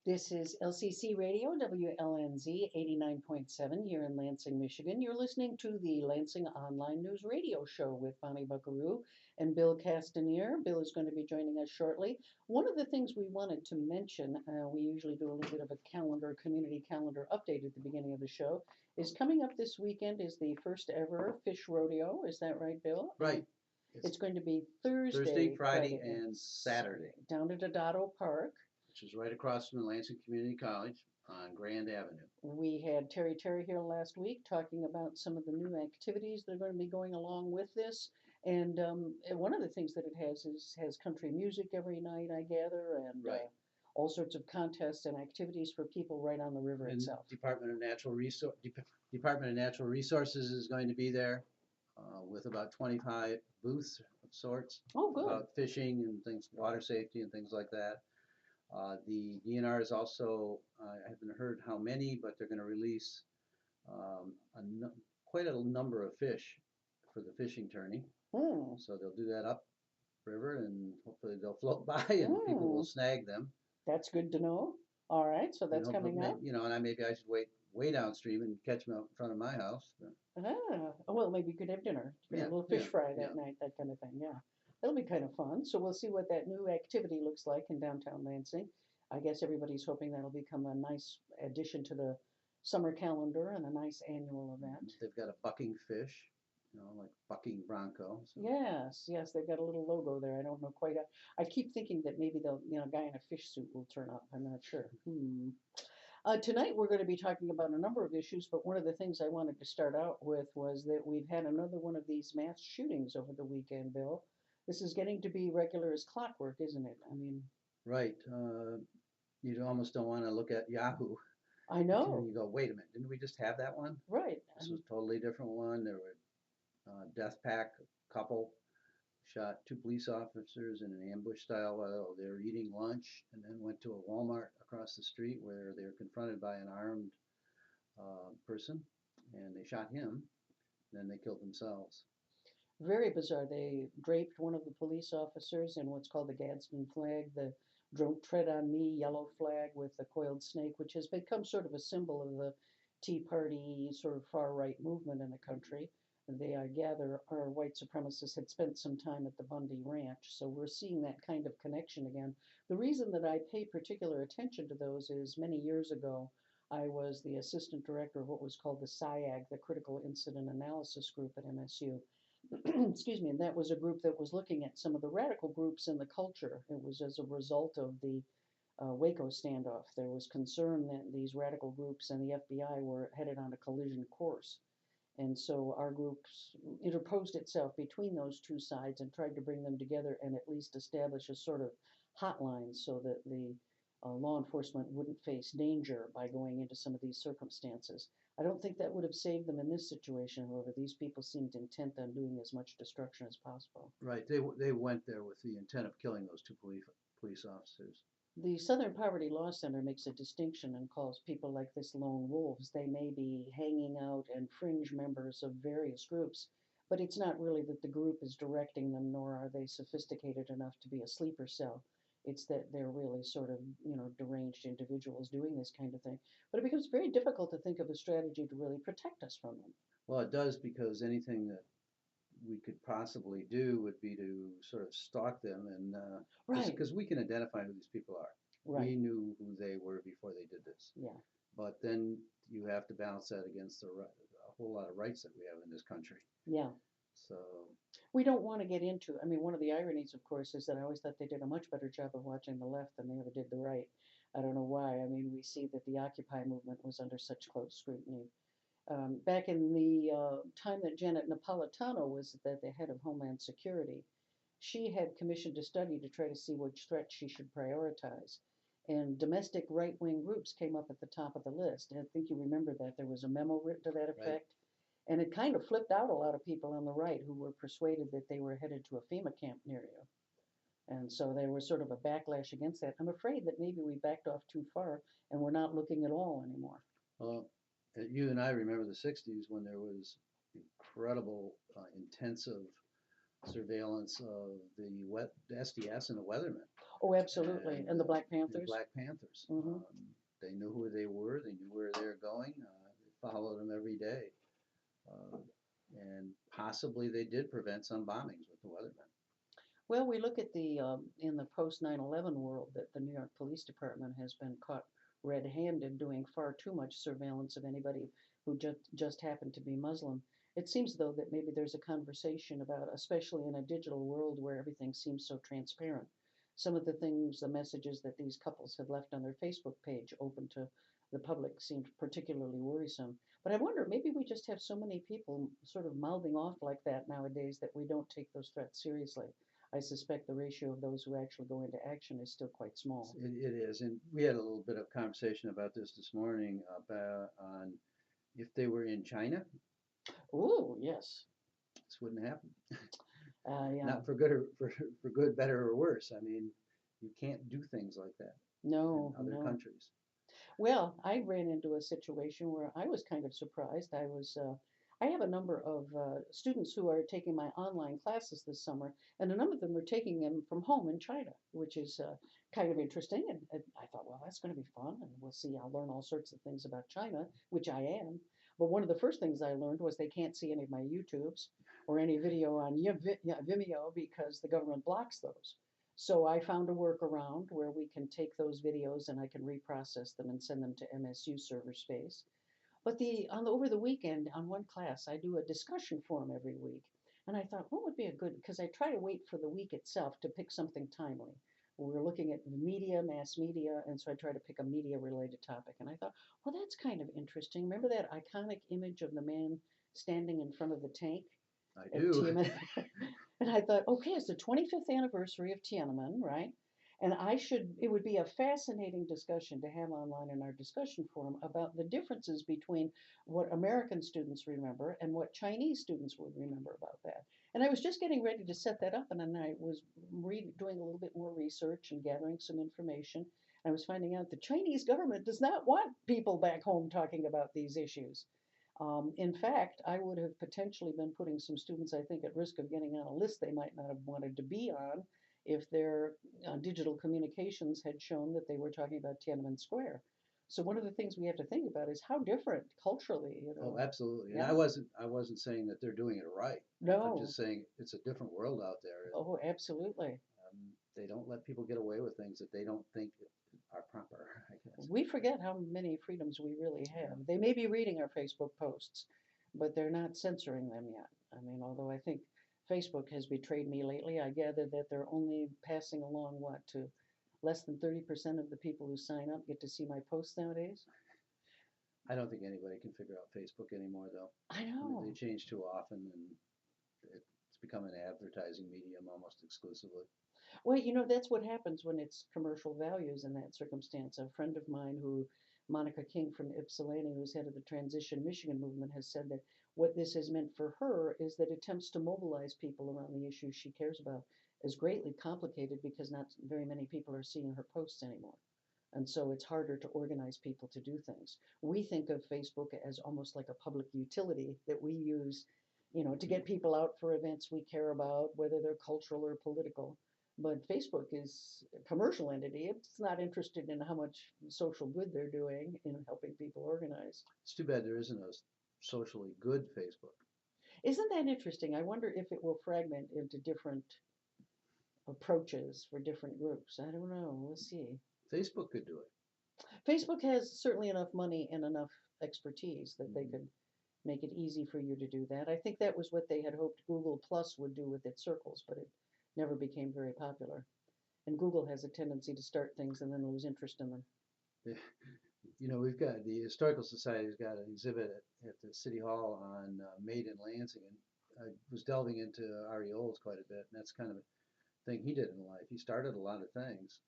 This is LCC Radio, WLNZ 89.7 here in Lansing, Michigan. You're listening to the Lansing Online News Radio Show with Bonnie Bucqueroux and Bill Castanier. Bill is going to be joining us shortly. One of the things we wanted to mention, we usually do a little bit of a community calendar update at the beginning of the show, is coming up this weekend is the first ever fish rodeo. Is that right, Bill? Right. It's going to be Thursday, Thursday, Friday, and Saturday, down at Dodado Park. which is right across from the Lansing Community College on Grand Avenue. We had Terry here last week talking about some of the new activities that are going to be going along with this. And one of the things that it has country music every night, I gather, and Right. all sorts of contests and activities for people right on the river And itself. Department of Natural Resources is going to be there with about 25 booths of sorts Oh, good. about fishing and things, water safety and things like that. The DNR is also, I haven't heard how many, but they're going to release quite a number of fish for the fishing tourney. So they'll do that up river and hopefully they'll float by and people will snag them. That's good to know. All right, so that's coming up. And maybe I should wait way downstream and catch them out in front of my house. Well, maybe you could have dinner, a little fish fry that night, that kind of thing. Yeah, that'll be kind of fun. So we'll see what that new activity looks like in downtown Lansing. I guess everybody's hoping that'll become a nice addition to the summer calendar and a nice annual event. They've got a bucking fish, like bucking bronco. So. Yes, they've got a little logo there. I don't know quite. I keep thinking that maybe a guy in a fish suit will turn up. I'm not sure. Tonight we're going to be talking about a number of issues, but one of the things I wanted to start out with was that we've had another one of these mass shootings over the weekend, Bill. This is getting to be regular as clockwork, isn't it? I mean, right. You almost don't want to look at Yahoo. I know. You go, wait a minute, didn't we just have that one? Right. This was a totally different one. There were death pack couple shot two police officers in an ambush style while they were eating lunch, and then went to a Walmart across the street where they were confronted by an armed person, and they shot him. Then they killed themselves. Very bizarre. They draped one of the police officers in what's called the Gadsden flag, the "Don't Tread on Me" yellow flag with the coiled snake, which has become sort of a symbol of the Tea Party sort of far right movement in the country. They, I gather, our white supremacists had spent some time at the Bundy Ranch, so we're seeing that kind of connection again. The reason that I pay particular attention to those is many years ago, I was the assistant director of what was called the SIAG, the Critical Incident Analysis Group at MSU. Excuse me, and that was a group that was looking at some of the radical groups in the culture. It was as a result of the Waco standoff. There was concern that these radical groups and the FBI were headed on a collision course. And so our group interposed itself between those two sides and tried to bring them together and at least establish a sort of hotline so that the law enforcement wouldn't face danger by going into some of these circumstances. I don't think that would have saved them in this situation, however. These people seemed intent on doing as much destruction as possible. Right. They went there with the intent of killing those two police officers. The Southern Poverty Law Center makes a distinction and calls people like this lone wolves. They may be hanging out and fringe members of various groups, but it's not really that the group is directing them, nor are they sophisticated enough to be a sleeper cell. It's that they're really sort of, deranged individuals doing this kind of thing. But it becomes very difficult to think of a strategy to really protect us from them. Well, it does, because anything that we could possibly do would be to sort of stalk them, and because we can identify who these people are. Right. We knew who they were before they did this. Yeah. But then you have to balance that against a whole lot of rights that we have in this country. Yeah. So we don't want to get into. I mean, one of the ironies, of course, is that I always thought they did a much better job of watching the left than they ever did the right. I don't know why. I mean, we see that the Occupy movement was under such close scrutiny. Back in the time that Janet Napolitano was the head of Homeland Security, she had commissioned a study to try to see which threats she should prioritize. And domestic right-wing groups came up at the top of the list. And I think you remember that. There was a memo written to that effect. Right. And it kind of flipped out a lot of people on the right who were persuaded that they were headed to a FEMA camp near you. And so there was sort of a backlash against that. I'm afraid that maybe we backed off too far and we're not looking at all anymore. Well, you and I remember the 60s when there was incredible, intensive surveillance of the SDS and the weathermen. Oh, absolutely. and And the Black the Panthers. Black Panthers. Hmm. They knew who they were. They knew where they were going. They followed them every day, uh, and possibly they did prevent some bombings with the weathermen. Well, we look at the in the post 9/11 world that the New York Police Department has been caught red-handed doing far too much surveillance of anybody who just happened to be Muslim. It seems though that maybe there's a conversation about, especially in a digital world where everything seems so transparent. Some of the things, the messages that these couples had left on their Facebook page open to the public seemed particularly worrisome. But I wonder, maybe we just have so many people sort of mouthing off like that nowadays that we don't take those threats seriously. I suspect the ratio of those who actually go into action is still quite small. It is, and we had a little bit of conversation about this morning about on if they were in China, Oh, yes. this wouldn't happen. Yeah. Not for good or for good, better or worse. I mean, you can't do things like that in No, other no. countries. Well, I ran into a situation where I was kind of surprised. I have a number of students who are taking my online classes this summer, and a number of them are taking them from home in China, which is kind of interesting. And I thought, well, that's going to be fun, and we'll see. I'll learn all sorts of things about China, which I am. But one of the first things I learned was they can't see any of my YouTubes or any video on Vimeo because the government blocks those. So I found a workaround where we can take those videos and I can reprocess them and send them to MSU server space. But over the weekend on one class, I do a discussion forum every week. And I thought, what would be a good, because I try to wait for the week itself to pick something timely. We're looking at media, mass media, and so I try to pick a media related topic. And I thought, well, that's kind of interesting. Remember that iconic image of the man standing in front of the tank I at do. Tiananmen? And I thought, okay, it's the 25th anniversary of Tiananmen, right? And it would be a fascinating discussion to have online in our discussion forum about the differences between what American students remember and what Chinese students would remember about that. And I was just getting ready to set that up, and then I was doing a little bit more research and gathering some information. I was finding out the Chinese government does not want people back home talking about these issues. In fact, I would have potentially been putting some students, I think, at risk of getting on a list they might not have wanted to be on if their digital communications had shown that they were talking about Tiananmen Square. So one of the things we have to think about is how different culturally, Oh, absolutely. And Yeah. I wasn't saying that they're doing it right. I'm No. just saying it's a different world out there. Oh, absolutely. They don't let people get away with things that they don't think are proper, I guess. We forget how many freedoms we really Yeah. have. They may be reading our Facebook posts, but they're not censoring them yet. I mean, although I think Facebook has betrayed me lately, I gather that they're only passing along what to less than 30% of the people who sign up get to see my posts nowadays. I don't think anybody can figure out Facebook anymore, though. I I mean, know. they change too often, and it's become an advertising medium almost exclusively. Well, that's what happens when it's commercial values in that circumstance. A friend of mine Monica King from Ypsilanti, who's head of the Transition Michigan movement, has said that what this has meant for her is that attempts to mobilize people around the issues she cares about is greatly complicated because not very many people are seeing her posts anymore. And so it's harder to organize people to do things. We think of Facebook as almost like a public utility that we use, to get people out for events we care about, whether they're cultural or political. But Facebook is a commercial entity. It's not interested in how much social good they're doing in helping people organize. It's too bad there isn't a socially good Facebook. Isn't that interesting? I wonder if it will fragment into different approaches for different groups. I don't know. We'll see. Facebook could do it. Facebook has certainly enough money and enough expertise that they Mhm. could make it easy for you to do that. I think that was what they had hoped Google Plus would do with its circles, but it never became very popular. And Google has a tendency to start things and then lose interest in them. We've got the Historical Society's got an exhibit at the City Hall on Made in Lansing, and I was delving into Ari Olds quite a bit, and that's kind of a thing he did in life. He started a lot of things,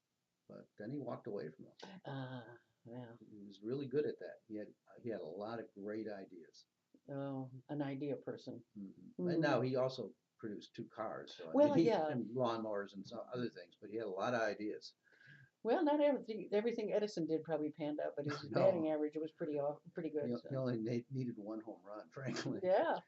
but then he walked away from them. Yeah. He was really good at that. He had a lot of great ideas. Oh, an idea person. And now he also produced two cars, so I Well, mean, yeah. and lawnmowers and some other things, but he had a lot of ideas. Well, not everything Edison did probably panned out, but his No, batting average was pretty good. he So. only needed one home run, frankly. Yeah.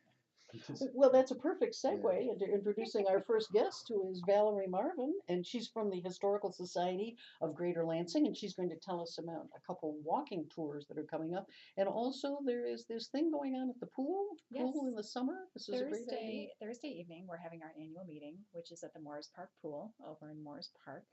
Well, that's a perfect Yeah. segue into introducing our first guest, who is Valerie Marvin, and she's from the Historical Society of Greater Lansing, and she's going to tell us about a couple walking tours that are coming up. And also, there is this thing going on at the Yes. pool in the summer. This is a great idea. Thursday evening, we're having our annual meeting, which is at the Morris Park Pool over in Morris Park,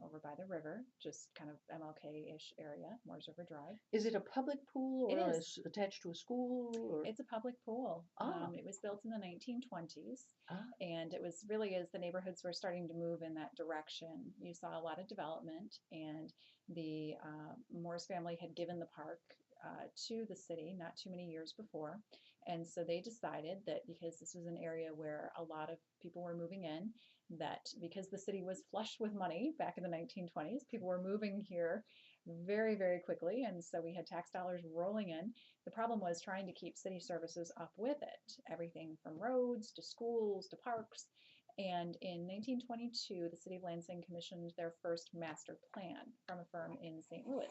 over by the river, just kind of MLK-ish area, Morris River Drive. Is it a public pool It or is. attached to a school? Or? It's a public pool. Ah. It was built in the 1920s, Ah. and it was really as the neighborhoods were starting to move in that direction. You saw a lot of development, and the Morris family had given the park to the city not too many years before. And so they decided that because this was an area where a lot of people were moving in, that because the city was flush with money back in the 1920s, people were moving here very, very quickly. And so we had tax dollars rolling in. The problem was trying to keep city services up with it, everything from roads to schools to parks. And in 1922, the city of Lansing commissioned their first master plan from a firm in St. Louis.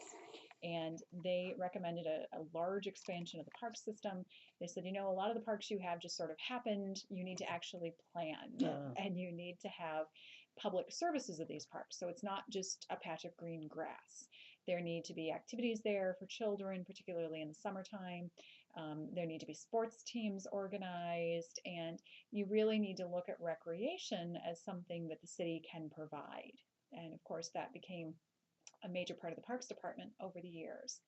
And they recommended a large expansion of the park system. They said, a lot of the parks you have just sort of happened. You need to actually plan, and you need to have public services at these parks. So it's not just a patch of green grass. There need to be activities there for children, particularly in the summertime. There need to be sports teams organized, and you really need to look at recreation as something that the city can provide. And of course, that became a major part of the Parks Department over the years.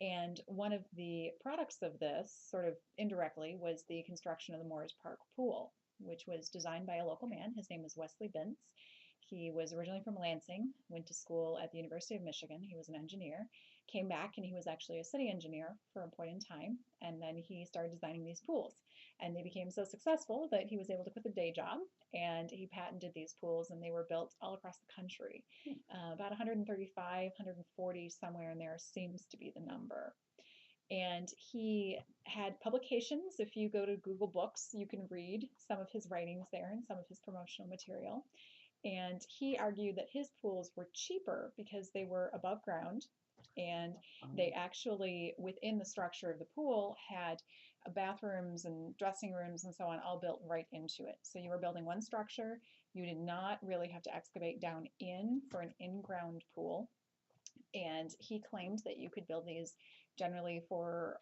And one of the products of this, sort of indirectly, was the construction of the Morris Park Pool, which was designed by a local man. His name was Wesley Bintz. He was originally from Lansing, went to school at the University of Michigan. He was an engineer, came back, and he was actually a city engineer for a point in time. And then he started designing these pools. And they became so successful that he was able to quit the day job, and he patented these pools, and they were built all across the country. About 135, 140, somewhere in there seems to be the number. And he had publications. If you go to Google Books, you can read some of his writings there and some of his promotional material. And he argued that his pools were cheaper because they were above ground, and they actually, within the structure of the pool, had bathrooms and dressing rooms and so on all built right into it. So you were building one structure. You did not really have to excavate down in for an in-ground pool. And he claimed that you could build these generally for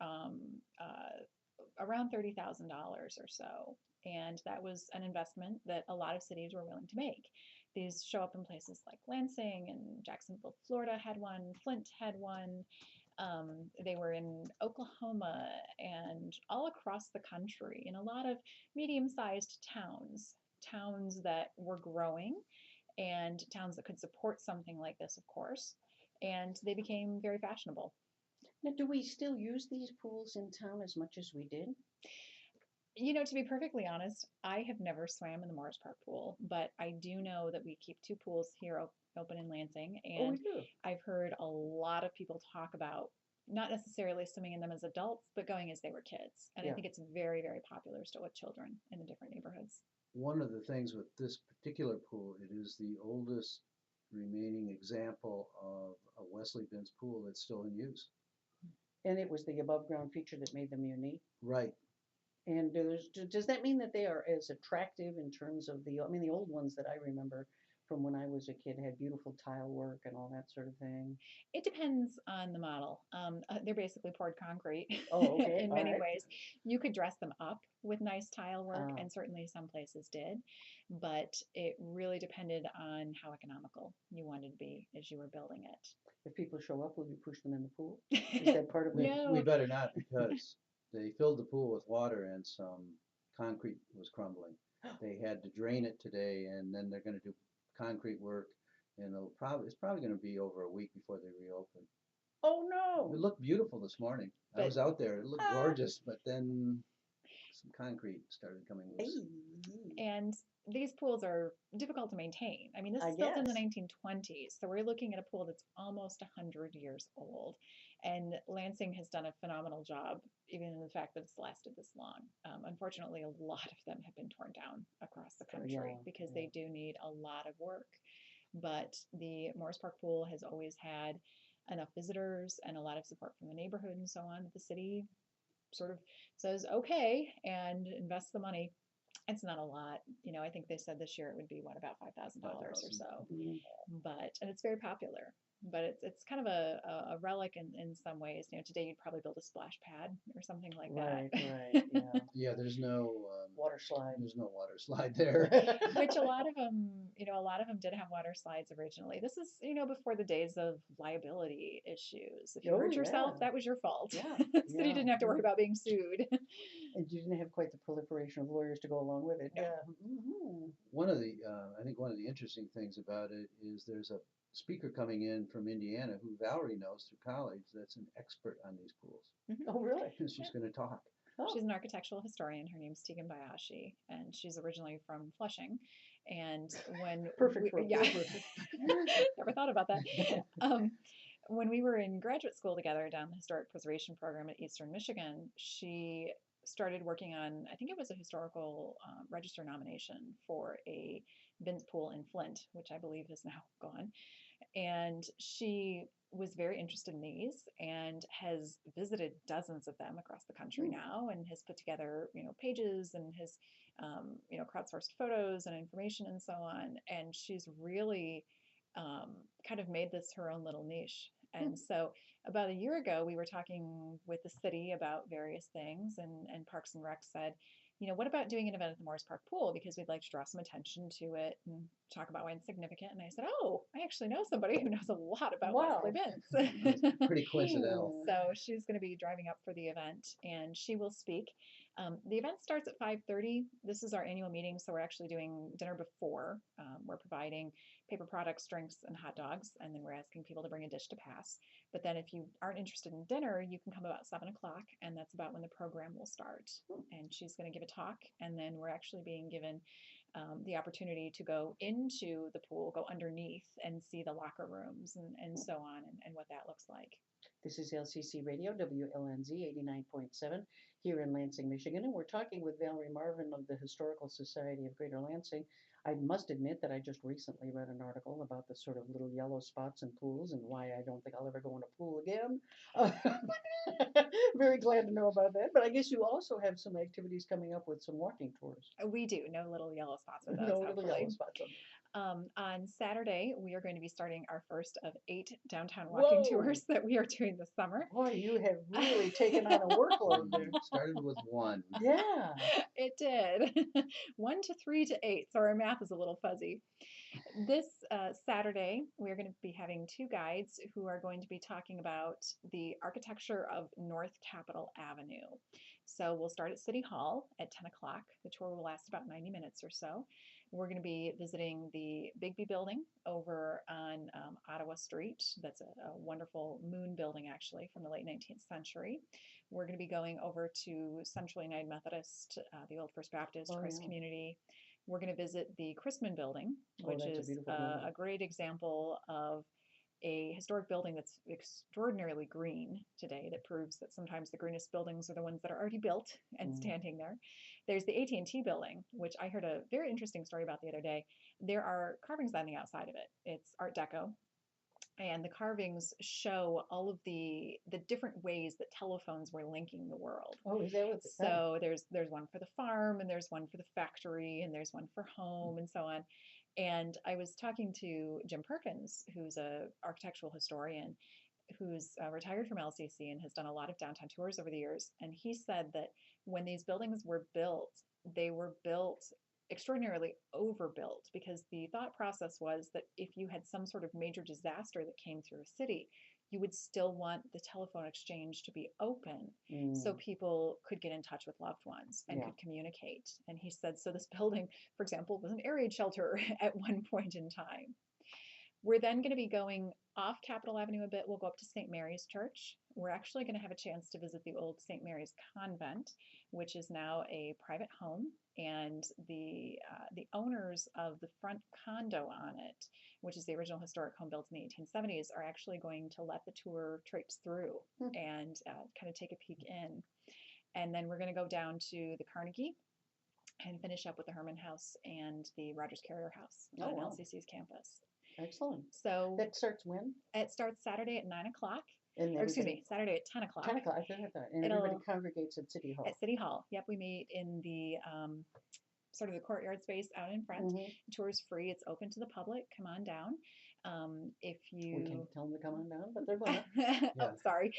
around $30,000 or so. And that was an investment that a lot of cities were willing to make. These show up in places like Lansing, and Jacksonville, Florida had one, Flint had one. They were in Oklahoma and all across the country in a lot of medium-sized towns that were growing, and towns that could support something like this, of course. And they became very fashionable. Now, do we still use these pools in town as much as we did? To be perfectly honest, I have never swam in the Morris Park pool, but I do know that we keep two pools here open in Lansing, and we do. I've heard a lot of people talk about not necessarily swimming in them as adults, but going as they were kids. And I think it's very, very popular still with children in the different neighborhoods. One of the things with this particular pool, it is the oldest remaining example of a Wesley Bintz pool that's still in use. And it was the above ground feature that made them unique. Right. And does that mean that they are as attractive in terms of the old ones that I remember from when I was a kid had beautiful tile work and all that sort of thing? It depends on the model. They're basically poured concrete okay. in many ways. You could dress them up with nice tile work, and certainly some places did, but it really depended on how economical you wanted to be as you were building it. If people show up, will you push them in the pool? Is that part of it? No. We better not, because they filled the pool with water and some concrete was crumbling. They had to drain it today, and then they're going to do concrete work, and it's probably going to be over a week before they reopen. Oh no! It looked beautiful this morning. I was out there. It looked gorgeous, but then some concrete started coming loose. And these pools are difficult to maintain. I mean, this is built in the 1920s, so we're looking at a pool that's almost 100 years old. And Lansing has done a phenomenal job, even in the fact that it's lasted this long. Unfortunately, a lot of them have been torn down across the country because they do need a lot of work. But the Morris Park Pool has always had enough visitors and a lot of support from the neighborhood and so on that the city sort of says okay and invests the money. It's not a lot. I think they said this year it would be what, about $5,000 or so. Mm. And it's very popular. But it's kind of a relic in some ways. Today you'd probably build a splash pad or something like Right, that. right, yeah. Yeah, there's no Water slide. water slide there. Which a lot of them did have water slides originally. This is, before the days of liability issues. If you Oh, hurt yourself, yeah. that was your fault. Yeah, So you didn't have to worry about being sued. And you didn't have quite the proliferation of lawyers to go along with it. No. Yeah. Hmm. I think one of the interesting things about it is there's a speaker coming in from Indiana who Valerie knows through college that's an expert on these pools. Oh, really? And she's going to talk. Oh. She's an architectural historian. Her name's Tegan Bayashi, and she's originally from Flushing. And when Perfect for a yeah, pool person. never thought about that. When we were in graduate school together down the historic preservation program at Eastern Michigan, she started working on, I think it was a historical register nomination for a Vince pool in Flint, which I believe is now gone. And she was very interested in these and has visited dozens of them across the country now, and has put together, pages, and has, crowdsourced photos and information and so on. And she's really kind of made this her own little niche. And so about a year ago, we were talking with the city about various things, and Parks and Rec said, what about doing an event at the Morris Park Pool? Because we'd like to draw some attention to it and talk about why it's significant. And I said, oh, I actually know somebody who knows a lot about Wow. Wesley Vince. Pretty coincidental. So she's going to be driving up for the event, and she will speak. The event starts at 5:30. This is our annual meeting, so we're actually doing dinner before. We're providing paper products, drinks, and hot dogs, and then we're asking people to bring a dish to pass. But then if you aren't interested in dinner, you can come about 7 o'clock, and that's about when the program will start. And she's going to give a talk, and then we're actually being given the opportunity to go into the pool, go underneath, and see the locker rooms and so on, and what that looks like. This is LCC Radio, WLNZ 89.7 here in Lansing, Michigan, and we're talking with Valerie Marvin of the Historical Society of Greater Lansing. I must admit that I just recently read an article about the sort of little yellow spots in pools and why I don't think I'll ever go in a pool again. Very glad to know about that. But I guess you also have some activities coming up with some walking tours. We do. No little yellow spots with those. No little yellow spots on them. On Saturday, we are going to be starting our first of 8 downtown walking tours that we are doing this summer. Boy, you have really taken on a workload there. Started with 1. Yeah. It did. 1 to 3 to 8. So our math is a little fuzzy. This Saturday, we're going to be having 2 guides who are going to be talking about the architecture of North Capitol Avenue. So we'll start at City Hall at 10 o'clock. The tour will last about 90 minutes or so. We're going to be visiting the Bigby building over on Ottawa Street. That's a wonderful moon building, actually, from the late 19th century. We're going to be going over to Central United Methodist, the old First Baptist, Christ Community. We're going to visit the Chrisman building, which is a great example of a historic building that's extraordinarily green today, that proves that sometimes the greenest buildings are the ones that are already built and standing there. There's the AT&T building, which I heard a very interesting story about the other day. There are carvings on the outside of it. It's Art Deco, and the carvings show all of the different ways that telephones were linking the world. Oh, is that what? So there's one for the farm, and there's one for the factory, and there's one for home, and so on. And I was talking to Jim Perkins, who's an architectural historian, who's retired from LCC and has done a lot of downtown tours over the years. And he said that when these buildings were built, they were built extraordinarily overbuilt, because the thought process was that if you had some sort of major disaster that came through a city, you would still want the telephone exchange to be open so people could get in touch with loved ones and could communicate. And he said, so this building, for example, was an air raid shelter at one point in time. We're then going to be going off Capitol Avenue a bit. We'll go up to St. Mary's Church. We're actually going to have a chance to visit the old St. Mary's Convent, which is now a private home. And the owners of the front condo on it, which is the original historic home built in the 1870s, are actually going to let the tour traipse through and kind of take a peek in. And then we're going to go down to the Carnegie and finish up with the Herman House and the Rogers Carrier House on LCC's campus. Excellent. So that starts when? It starts Saturday at 9 o'clock. And or excuse everybody, me, Saturday at 10 o'clock 10 o'clock, I thought, and everybody It'll- congregates at City Hall. at City Hall. Yep, we meet in the sort of the courtyard space out in front. Mhm. Tour's free. It's open to the public. Come on down. If We you can't tell them to come on down, but they're gonna. oh, Yeah. sorry.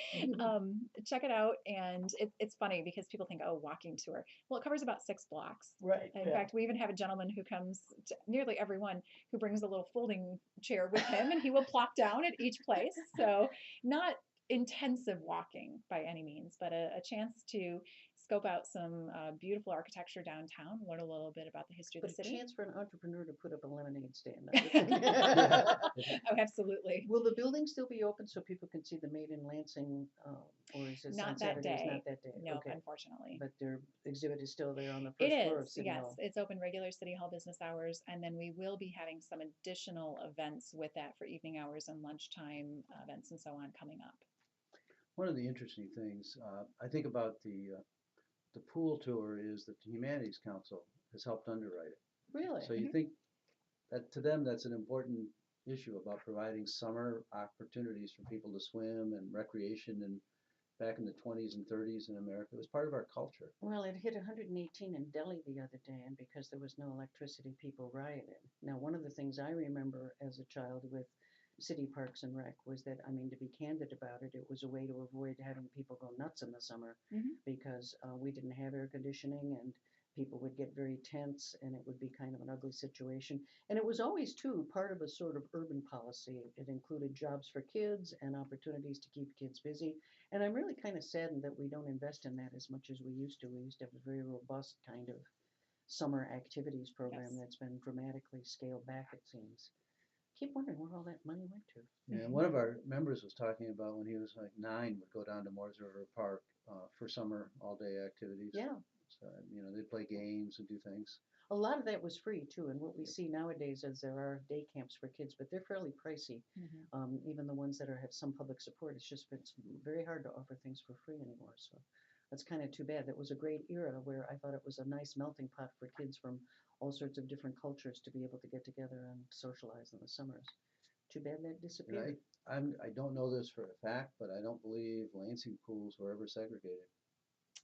Check it out. And it's funny because people think, oh, walking tour. Well, it covers about 6 blocks. Right. In yeah. fact, we even have a gentleman who comes, to nearly everyone, who brings a little folding chair with him, and he will plop down at each place. So, not intensive walking by any means, but a chance to scope out some beautiful architecture downtown, learn a little bit about the history But of the a city. chance for an entrepreneur to put up a lemonade stand. Oh, absolutely. Will the building still be open so people can see the Made in Lansing, or is it Not on that Saturdays? day. Not that day. No, Okay. unfortunately. But their exhibit is still there on the It first floor of is, City yes. Hall. It's open regular City Hall business hours, and then we will be having some additional events with that for evening hours and lunchtime events and so on coming up. One of the interesting things I think about the pool tour is that the Humanities Council has helped underwrite it. Really? So you think that to them that's an important issue about providing summer opportunities for people to swim and recreation. And back in the 20s and 30s in America, it was part of our culture. Well, it hit 118 in Delhi the other day, and because there was no electricity, people rioted. Now, one of the things I remember as a child with city parks and rec was that, I mean, to be candid about it, it was a way to avoid having people go nuts in the summer because we didn't have air conditioning and people would get very tense and it would be kind of an ugly situation. And it was always, too, part of a sort of urban policy. It included jobs for kids and opportunities to keep kids busy. And I'm really kind of saddened that we don't invest in that as much as we used to. We used to have a very robust kind of summer activities program Yes. that's been dramatically scaled back, it seems. Keep wondering where all that money went to. Yeah, and one of our members was talking about when he was like 9, would go down to Moores River Park for summer all-day activities. Yeah, So, they'd play games and do things. a lot of that was free too. And what we see nowadays is there are day camps for kids, but they're fairly pricey. Even the ones that have some public support, it's very hard to offer things for free anymore. So that's kind of too bad. That was a great era where I thought it was a nice melting pot for kids from all sorts of different cultures to be able to get together and socialize in the summers. Too bad that And disappeared. I don't know this for a fact, but I don't believe Lansing pools were ever segregated.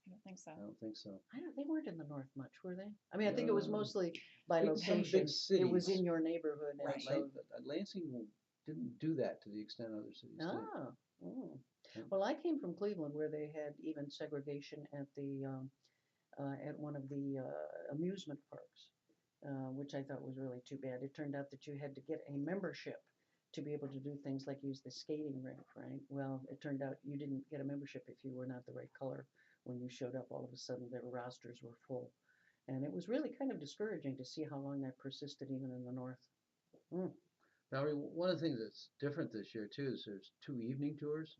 I don't think so. I don't think so. They weren't in the north much, were they? I mean, I think it was mostly by Big- some location. big It was cities. in your neighborhood, and Right. so Lansing didn't do that to the extent other cities did. ah. Mm. Yeah. Well, I came from Cleveland where they had even segregation at the at one of the amusement parks, which I thought was really too bad. It turned out that you had to get a membership to be able to do things like use the skating rink, right? Well, it turned out you didn't get a membership if you were not the right color. When you showed up, all of a sudden their rosters were full. And it was really kind of discouraging to see how long that persisted even in the north. Mm. Valerie, one of the things that's different this year too is there's 2 evening tours.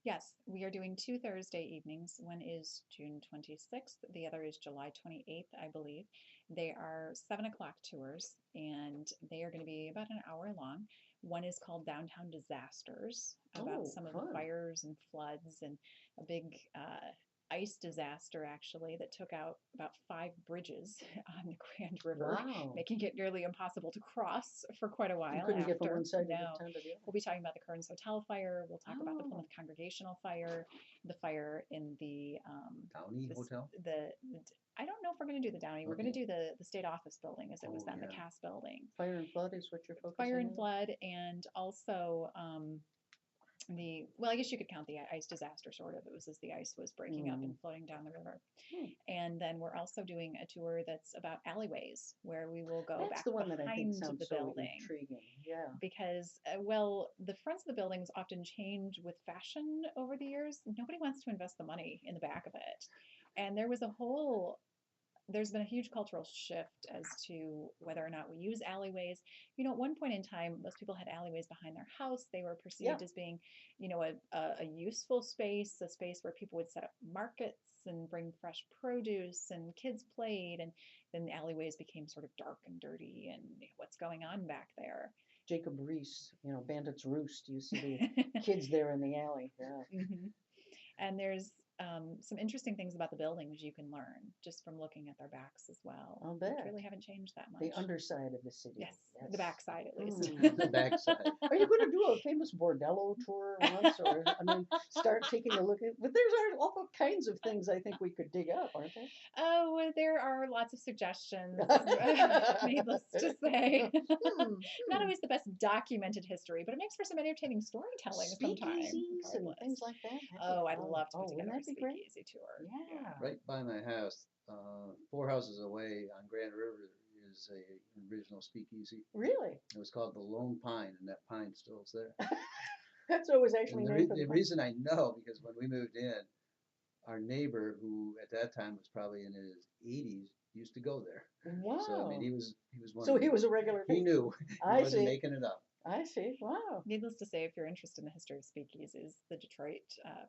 Yes, we are doing 2 Thursday evenings. One is June 26th, the other is July 28th, I believe. They are 7 o'clock tours, and they are going to be about an hour long. One is called Downtown Disasters, about Oh, some of fun. the fires and floods and a big ice disaster, actually, that took out about 5 bridges on the Grand River, Wow. making it nearly impossible to cross for quite a while You couldn't after. get from one side No. of the town to the other. We'll be talking about the Kearns Hotel fire. We'll talk about the Oh. Plymouth Congregational fire, the fire in the Downey the, Hotel. I don't know if we're going to do the Downey. We're going Okay. to do the state office building, as it was Oh, then, the yeah. Cass building. Fire and flood is what you're focusing Fire and on? flood, and also well, I guess you could count the ice disaster, sort of. It was as the ice was breaking up and floating down the river. And then we're also doing a tour that's about alleyways, where we will go That's back the one that I think behind sounds the so building. intriguing. Yeah. Because, well, the fronts of the buildings often change with fashion over the years. Nobody wants to invest the money in the back of it. And there's been a huge cultural shift as to whether or not we use alleyways. At one point in time, most people had alleyways behind their house. They were perceived as being, a useful space, a space where people would set up markets and bring fresh produce, and kids played. And then the alleyways became sort of dark and dirty, and what's going on back there? Jacob Reese, Bandits Roost. You see the kids there in the alley. Yeah. And there's some interesting things about the buildings you can learn just from looking at their backs as well. I'll Which bet. really haven't changed that much. The underside of the city. Yes, the Yes. backside at least. The backside. Are you going to do a famous bordello tour once, or I mean, start taking a look at? But there's all kinds of things I think we could dig up, aren't there? Oh, well, there are lots of suggestions, needless to say. Not always the best documented history, but it makes for some entertaining storytelling sometimes. Speakeasies and regardless. things like that. Oh, I'd love to put wouldn't together a that be great? speakeasy tour. Yeah. Right by my house, 4 houses away on Grand River is a original speakeasy. Really? It was called the Lone Pine, and that pine still is there. So it was actually And named for the the reason I know, because when we moved in, our neighbor, who at that time was probably in his 80s, used to go there. Wow. So I mean, he was one. So of he the- was a regular. He knew. He I wasn't see. making it up. I see. Wow. Needless to say, if you're interested in the history of speakeasies, the Detroit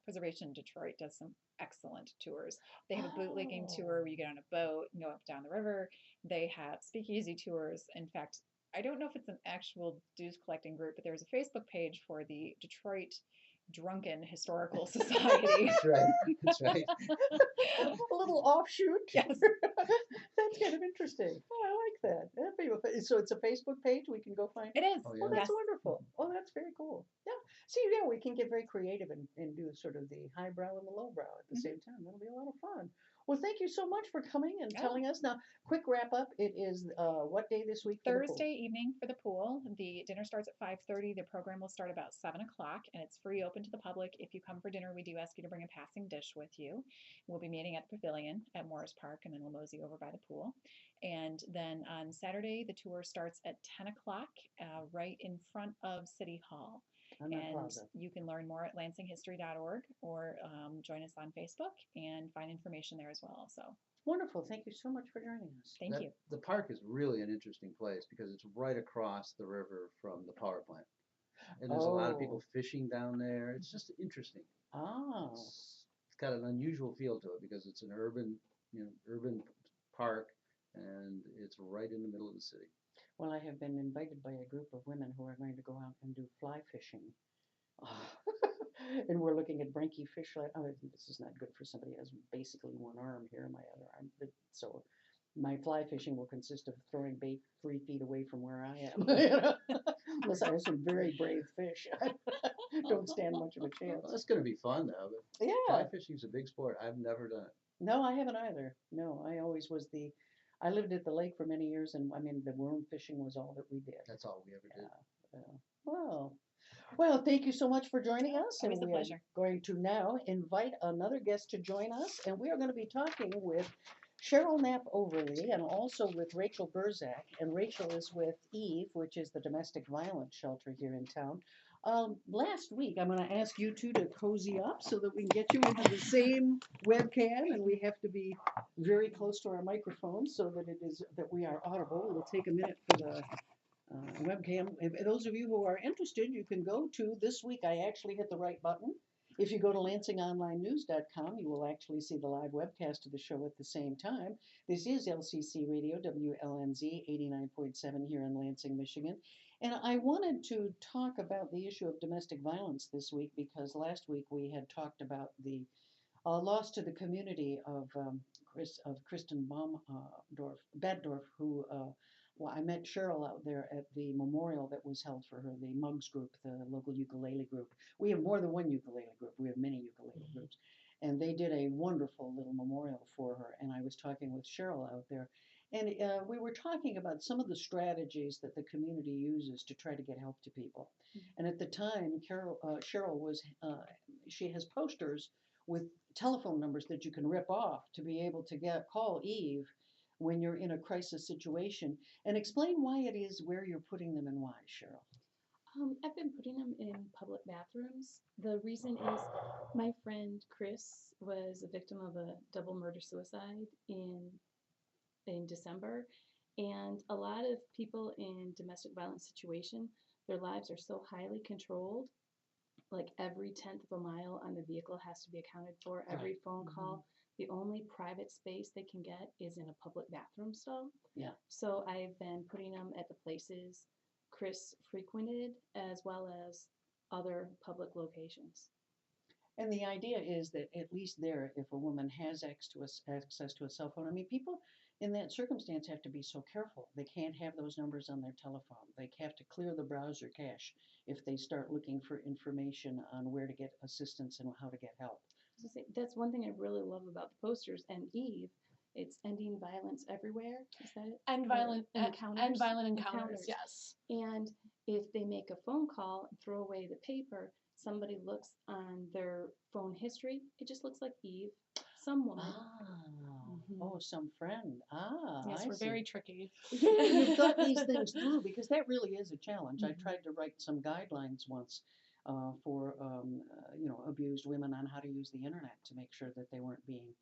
Preservation Detroit does some excellent tours. They have a bootlegging tour where you get on a boat and go up down the river. They have speakeasy tours. In fact, I don't know if it's an actual dues collecting group, but there's a Facebook page for the Detroit Drunken Historical Society. That's right. That's right. A little offshoot. Yes. That's kind of interesting. Oh, I like that. So it's a Facebook page we can go find. It is. Oh, Oh, yeah. that's Yes. wonderful. Oh, that's very cool. Yeah. See, yeah, we can get very creative and do sort of the highbrow and the lowbrow at the same time. That'll be a lot of fun. Well, thank you so much for coming and Oh. telling us. Now, quick wrap up. It is what day this week? For the pool? Thursday evening for the pool. The dinner starts at 5:30. The program will start about 7 o'clock, and it's free, open to the public. If you come for dinner, we do ask you to bring a passing dish with you. We'll be meeting at the pavilion at Morris Park, and then we'll mosey over by the pool. And then on Saturday, the tour starts at 10 o'clock, right in front of City Hall. On the And plaza. you can learn more at lansinghistory.org or join us on Facebook and find information there as well. So Wonderful. Thank you so much for joining us. thank you. The park is really an interesting place because it's right across the river from the power plant. And there's a lot of people fishing down there. It's just interesting. Oh. It's got an unusual feel to it because it's an urban park, and it's right in the middle of the city. Well, I have been invited by a group of women who are going to go out and do fly fishing. And we're looking at branky fish. This is not good for somebody who has basically one arm here, my other arm. So my fly fishing will consist of throwing bait 3 feet away from where I am. Unless I have some very brave fish. Don't stand much of a chance. Well, that's going to be fun, though. But Yeah. fly fishing's a big sport. I've never done it. No, I haven't either. No, I always was I lived at the lake for many years, and I mean, the worm fishing was all that we did. That's all we ever did. Well, thank you so much for joining us. Always and a we pleasure. are going to now invite another guest to join us, and we are going to be talking with Cheryl Knapp Overly and also with Rachel Burzak. And Rachel is with Eve, which is the domestic violence shelter here in town. Last week, I'm going to ask you two to cozy up so that we can get you into the same webcam, and we have to be very close to our microphones so that we are audible. It'll take a minute for the webcam. If those of you who are interested, you can go to this week. I actually hit the right button. If you go to LansingOnlineNews.com, you will actually see the live webcast of the show at the same time. This is LCC Radio, WLNZ 89.7 here in Lansing, Michigan. And I wanted to talk about the issue of domestic violence this week because last week we had talked about the loss to the community of Kristen Baddorf, who I met Cheryl out there at the memorial that was held for her, the Mugs group, the local ukulele group. We have more than one ukulele group. We have many ukulele groups. And they did a wonderful little memorial for her. And I was talking with Cheryl out there. And we were talking about some of the strategies that the community uses to try to get help to people. And at the time, Cheryl she has posters with telephone numbers that you can rip off to be able to call Eve when you're in a crisis situation, and explain why it is, where you're putting them, and why, Cheryl. I've been putting them in public bathrooms. The reason is my friend Chris was a victim of a double murder-suicide in December, and a lot of people in domestic violence situation, their lives are so highly controlled. Like every 1/10 of a mile on the vehicle has to be accounted for. Every phone call. The only private space they can get is in a public bathroom stall. Yeah. So I've been putting them at the places Chris frequented as well as other public locations. And the idea is that at least there, if a woman has access to a cell phone, I mean, people in that circumstance have to be so careful. They can't have those numbers on their telephone. They have to clear the browser cache if they start looking for information on where to get assistance and how to get help. That's one thing I really love about the posters and Eve. It's ending violence everywhere. Is that it? And Or violent encounters. and violent encounters, yes. And if they make a phone call and throw away the paper, somebody looks on their phone history, it just looks like Eve, some woman. Oh, some friend. Yes, I we're see. very tricky. You've thought these things through because that really is a challenge. I Mhm. tried to write some guidelines once for abused women on how to use the internet to make sure that they weren't being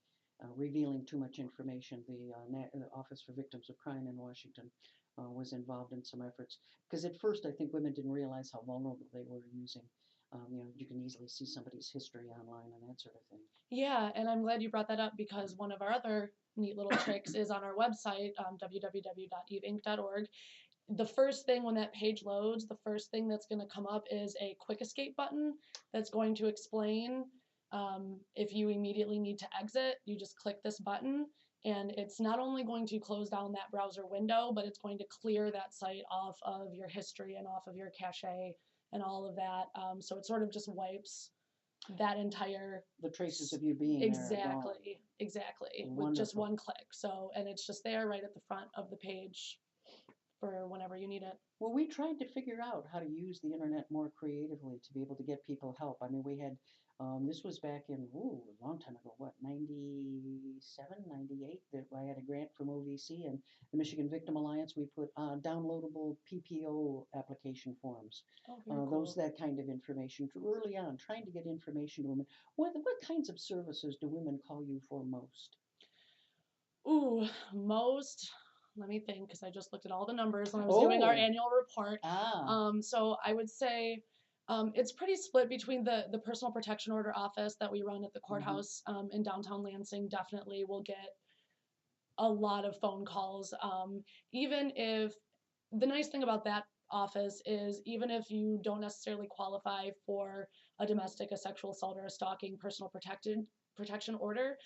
revealing too much information. The Office for Victims of Crime in Washington was involved in some efforts because at first I think women didn't realize how vulnerable they were using. You can easily see somebody's history online and that sort of thing. Yeah, and I'm glad you brought that up because one of our other neat little tricks is on our website, www.eveinc.org. The first thing when that page loads, the first thing that's going to come up is a quick escape button that's going to explain if you immediately need to exit, you just click this button, and it's not only going to close down that browser window, but it's going to clear that site off of your history and off of your cache and all of that. So it sort of just wipes that entire The traces of you being there are gone. exactly with just Wonderful. one click. So, and it's just there right at the front of the page for whenever you need it. Well, we tried to figure out how to use the internet more creatively to be able to get people help. I mean, we had, this was back in, a long time ago, what, 97, 98, that I had a grant from OVC and the Michigan Victim Alliance. We put downloadable PPO application forms, Oh, very cool. that kind of information early on, trying to get information to women. What kinds of services do women call you for most? Ooh, most. Let me think, because I just looked at all the numbers when I was doing our Oh, annual report. ah, So I would say it's pretty split between the personal protection order office that we run at the courthouse in downtown Lansing. Definitely will get a lot of phone calls. Even if the nice thing about that office is even if you don't necessarily qualify for a domestic, a sexual assault, or a stalking personal protection order,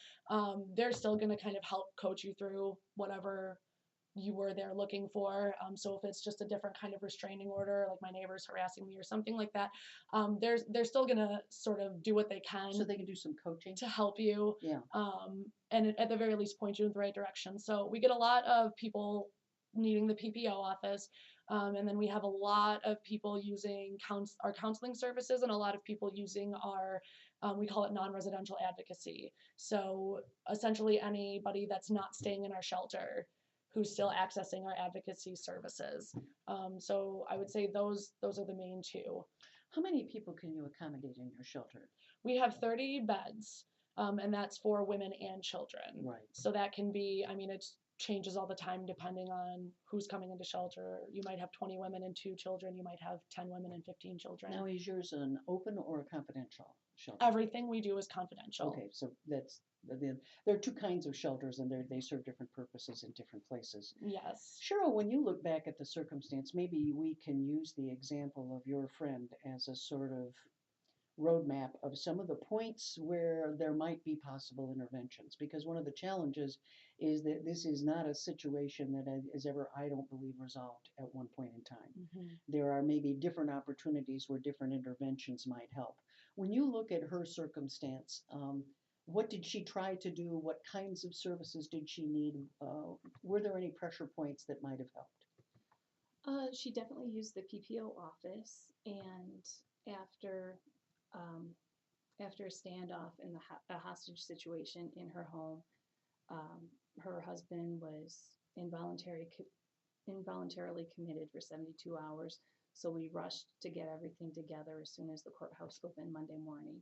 they're still going to kind of help coach you through whatever you were there looking for. So if it's just a different kind of restraining order, like my neighbor's harassing me or something like that, they're still gonna sort of do what they can so they can do some coaching? to help you, Yeah. and at the very least point you in the right direction. So we get a lot of people needing the PPO office, and then we have a lot of people using our counseling services and a lot of people using our we call it non-residential advocacy. So essentially anybody that's not staying in our shelter who's still accessing our advocacy services. So I would say those are the main two. How many people can you accommodate in your shelter? We have 30 beds, and that's for women and children. Right. So that can be, I mean, it changes all the time depending on who's coming into shelter. You might have 20 women and 2 children. You might have 10 women and 15 children. Now, is yours an open or a confidential shelter? Everything we do is confidential. Okay, so there are two kinds of shelters, and they serve different purposes in different places. Yes. Cheryl, when you look back at the circumstance, maybe we can use the example of your friend as a sort of roadmap of some of the points where there might be possible interventions. Because one of the challenges is that this is not a situation that is ever, I don't believe, resolved at one point in time. Mm-hmm. There are maybe different opportunities where different interventions might help. When you look at her circumstance, what did she try to do? What kinds of services did she need? Were there any pressure points that might have helped? She definitely used the PPO office, and after after a standoff in a hostage situation in her home, her husband was involuntarily committed for 72 hours. So we rushed to get everything together as soon as the courthouse opened Monday morning,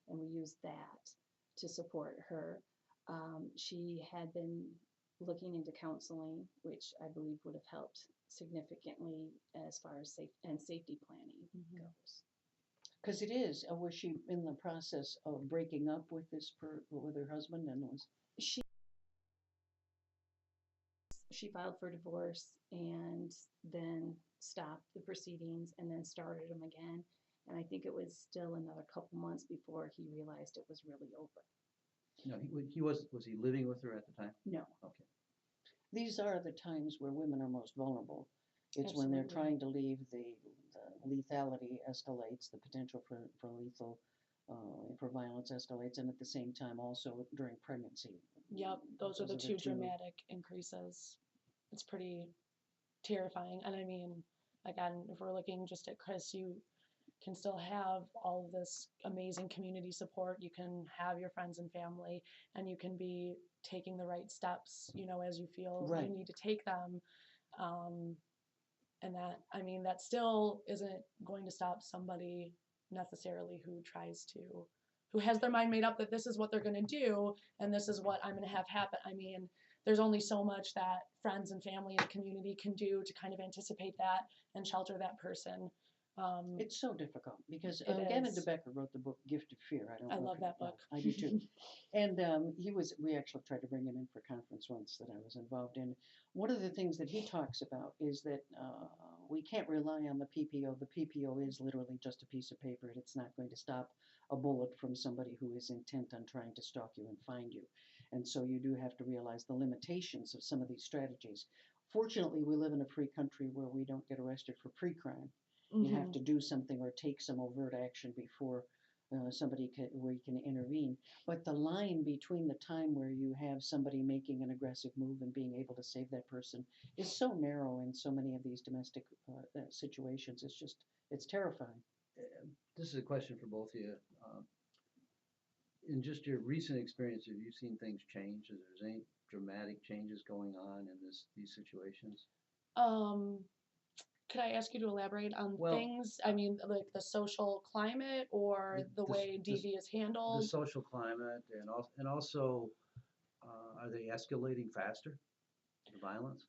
and we used that to support her. She had been looking into counseling, which I believe would have helped significantly as far as safety planning goes. Because it is. Was she in the process of breaking up with with her husband, and was she filed for divorce and then stopped the proceedings and then started them again And I think it was still another couple months before he realized it was really over. No, was he living with her at the time? No. Okay. These are the times where women are most vulnerable. It's when they're Absolutely. trying to leave, the lethality escalates, the potential for lethal, for violence escalates, and at the same time also during pregnancy. Yep, those are the Those two dramatic increases. It's pretty terrifying. And I mean, again, if we're looking just at Chris, you can still have all of this amazing community support. You can have your friends and family, and you can be taking the right steps, you know, as you feel Right. you need to take them. And that, I mean, that still isn't going to stop somebody necessarily who has their mind made up that this is what they're going to do and this is what I'm going to have happen. I mean, there's only so much that friends and family and community can do to kind of anticipate that and shelter that person. It's so difficult because It Gavin is. DeBecker wrote the book Gift of Fear. I know love if that you- book. I do too. And we actually tried to bring him in for a conference once that I was involved in. One of the things that he talks about is that we can't rely on the PPO. The PPO is literally just a piece of paper, and it's not going to stop a bullet from somebody who is intent on trying to stalk you and find you. And so you do have to realize the limitations of some of these strategies. Fortunately, we live in a free country where we don't get arrested for pre-crime. You have to do something or take some overt action before where you can intervene. But the line between the time where you have somebody making an aggressive move and being able to save that person is so narrow in so many of these domestic situations. It's terrifying. This is a question for both of you. In just your recent experience, have you seen things change? Is there any dramatic changes going on in these situations? Could I ask you to elaborate on Well, things? I mean, like the social climate or the way DV is The handled? social climate and also, are they escalating faster, the violence?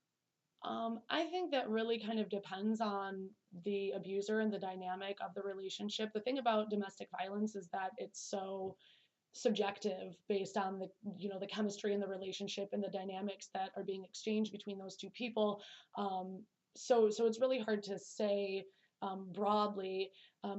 I think that really kind of depends on the abuser and the dynamic of the relationship. The thing about domestic violence is that it's so subjective based on the chemistry in the relationship and the dynamics that are being exchanged between those two people. So it's really hard to say broadly. For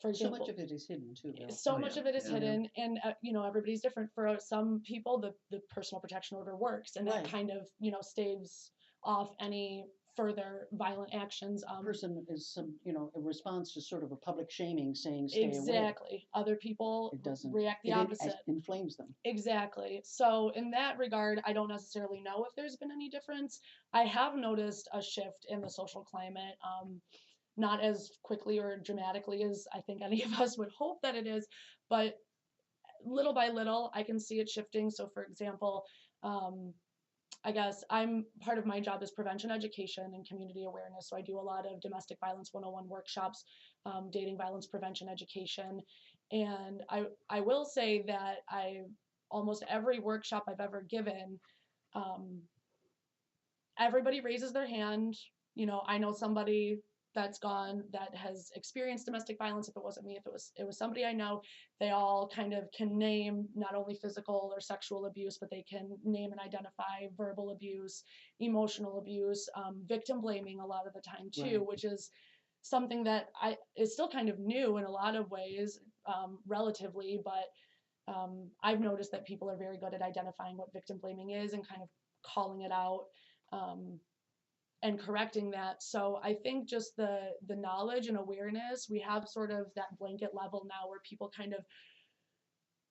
So example, much of it is hidden too, though. so Oh, much yeah, of it is yeah. hidden, and everybody's different. For some people, the personal protection order works, and that Right. kind of staves off any further violent actions. Person is a response to sort of a public shaming saying stay away. Exactly. Other people It doesn't. react the It opposite. inflames them. Exactly. So in that regard, I don't necessarily know if there's been any difference. I have noticed a shift in the social climate, not as quickly or dramatically as I think any of us would hope that it is, but little by little, I can see it shifting. So for example, I guess part of my job is prevention education and community awareness. So I do a lot of domestic violence 101 workshops, dating violence prevention education. And I will say that almost every workshop I've ever given, everybody raises their hand. I know somebody that has experienced domestic violence. If it wasn't me, if it was somebody I know, they all kind of can name not only physical or sexual abuse, but they can name and identify verbal abuse, emotional abuse, victim blaming a lot of the time too, Right. which is something that is still kind of new in a lot of ways, relatively, but I've noticed that people are very good at identifying what victim blaming is and kind of calling it out. And correcting that. So I think just the knowledge and awareness, we have sort of that blanket level now where people kind of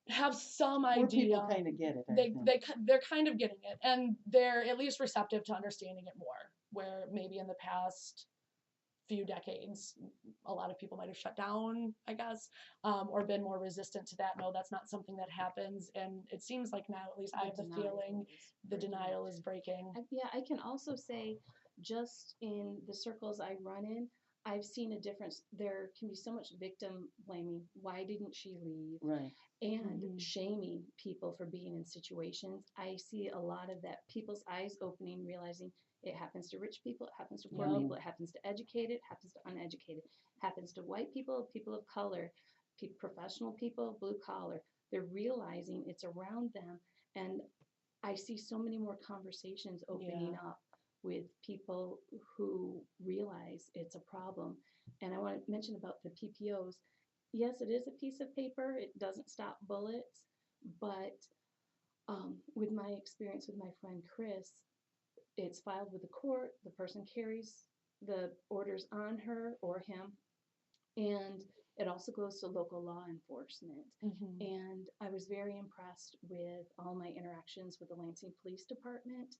have some Where idea. people kind of get it. They're kind of getting it, and they're at least receptive to understanding it more. Where maybe in the past few decades, a lot of people might have shut down, I guess, or been more resistant to that. No, that's not something that happens, and it seems like now, at least I have the feeling the denial is breaking. Yeah, I can also say, just in the circles I run in, I've seen a difference. There can be so much victim blaming. Why didn't she leave? Right. And shaming people for being in situations. I see a lot of that, people's eyes opening, realizing it happens to rich people, it happens to poor people, it happens to educated, it happens to uneducated, it happens to white people, people of color, professional people, blue collar. They're realizing it's around them, and I see so many more conversations opening up with people who realize it's a problem. And I want to mention about the PPOs. Yes, it is a piece of paper. It doesn't stop bullets, but with my experience with my friend Chris, it's filed with the court. The person carries the orders on her or him, and it also goes to local law enforcement. Mhm. And I was very impressed with all my interactions with the Lansing Police Department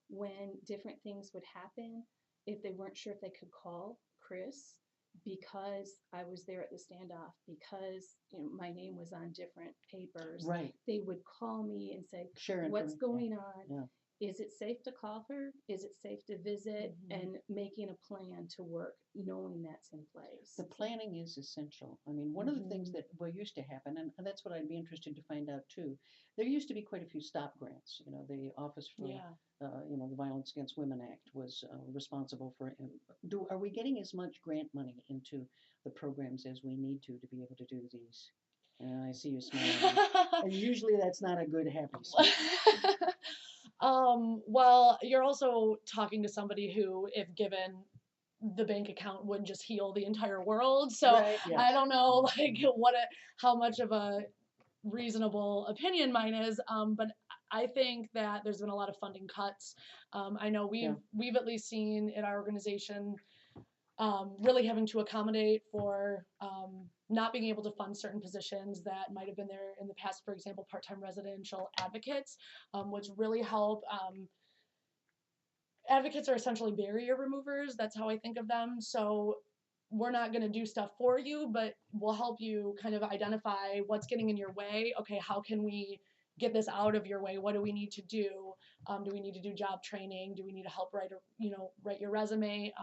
when different things would happen. If they weren't sure if they could call Chris because I was there at the standoff, because my name was on different papers, Right. they would call me and say, Share "What's information. going on? Yeah. Is it safe to call her? Is it safe to visit?" Mhm. And making a plan to work, knowing that's in place. The planning is essential. I mean, one of the things Mhm. that used to happen, and that's what I'd be interested to find out too. There used to be quite a few stop grants. The Office for, Yeah. the Violence Against Women Act was responsible for. Are we getting as much grant money into the programs as we need to be able to do these? And I see you smiling. And usually that's not a good happy smile. Well, you're also talking to somebody who, if given the bank account, would just heal the entire world. So Right. I Yes. don't know, like how much of a reasonable opinion mine is. But I think that there's been a lot of funding cuts. I know Yeah. we've at least seen in our organization really having to accommodate for not being able to fund certain positions that might have been there in the past. For example, part-time residential advocates, which really help. Advocates are essentially barrier removers. That's how I think of them. So we're not going to do stuff for you, but we'll help you kind of identify what's getting in your way. Okay, how can we get this out of your way? What do we need to do? Do we need to do job training? Do we need to help write your resume?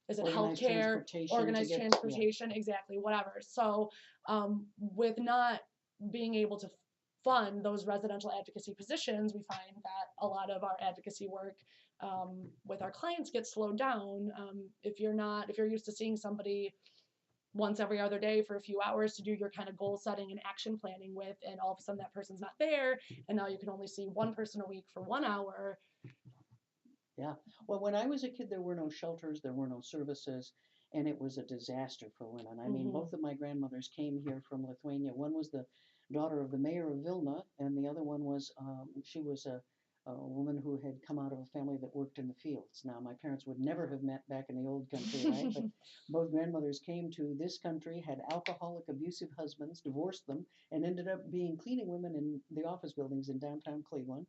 Is it Organized healthcare? transportation to Organized get. Yeah. transportation, exactly, whatever. So with not being able to fund those residential advocacy positions, we find that a lot of our advocacy work with our clients gets slowed down. If you're used to seeing somebody once every other day for a few hours to do your kind of goal setting and action planning with, and all of a sudden that person's not there, and now you can only see one person a week for 1 hour. Yeah. Well, when I was a kid, there were no shelters, there were no services, and it was a disaster for women. I mean, Mhm. both of my grandmothers came here from Lithuania. One was the daughter of the mayor of Vilna, and the other one was, she was a woman who had come out of a family that worked in the fields. Now, my parents would never have met back in the old country, right? But both grandmothers came to this country, had alcoholic, abusive husbands, divorced them, and ended up being cleaning women in the office buildings in downtown Cleveland.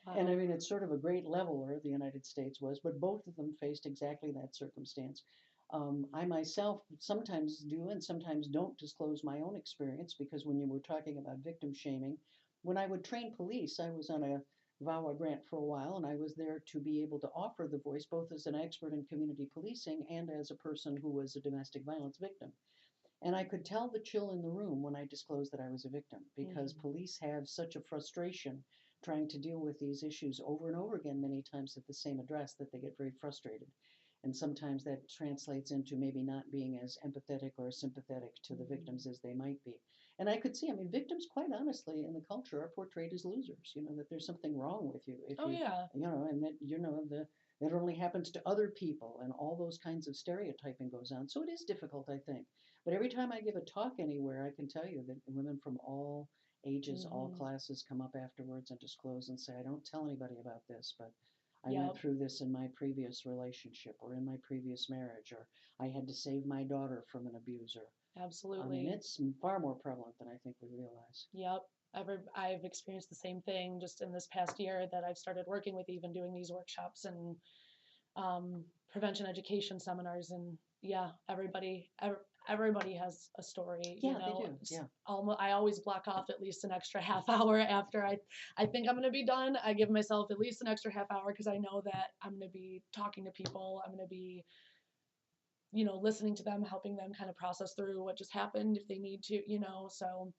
And I mean, it's sort of a great leveler, the United States was, but both of them faced exactly that circumstance. I myself sometimes do and sometimes don't disclose my own experience because when you were talking about victim shaming, when I would train police, I was on a VAWA grant for a while and I was there to be able to offer the voice both as an expert in community policing and as a person who was a domestic violence victim. And I could tell the chill in the room when I disclosed that I was a victim because police have such a frustration trying to deal with these issues over and over again, many times at the same address, that they get very frustrated. And sometimes that translates into maybe not being as empathetic or sympathetic to the victims as they might be. And I could see, I mean, victims, quite honestly, in the culture are portrayed as losers, that there's something wrong with you if Oh you, yeah. and that, that only happens to other people and all those kinds of stereotyping goes on. So it is difficult, I think. But every time I give a talk anywhere, I can tell you that women from all ages, all Mhm. classes come up afterwards and disclose and say, I don't tell anybody about this, but I went Yep. through this in my previous relationship or in my previous marriage, or I had to save my daughter from an abuser. I mean, Absolutely. it's far more prevalent than I think we realize. Yep. I've experienced the same thing just in this past year that I've started working with, even doing these workshops and prevention education seminars. And yeah, everybody has a story. Yeah, they do. Yeah. I always block off at least an extra half hour after I think I'm going to be done. I give myself at least an extra half hour because I know that I'm going to be talking to people. I'm going to be listening to them, helping them kind of process through what just happened if they need to, so.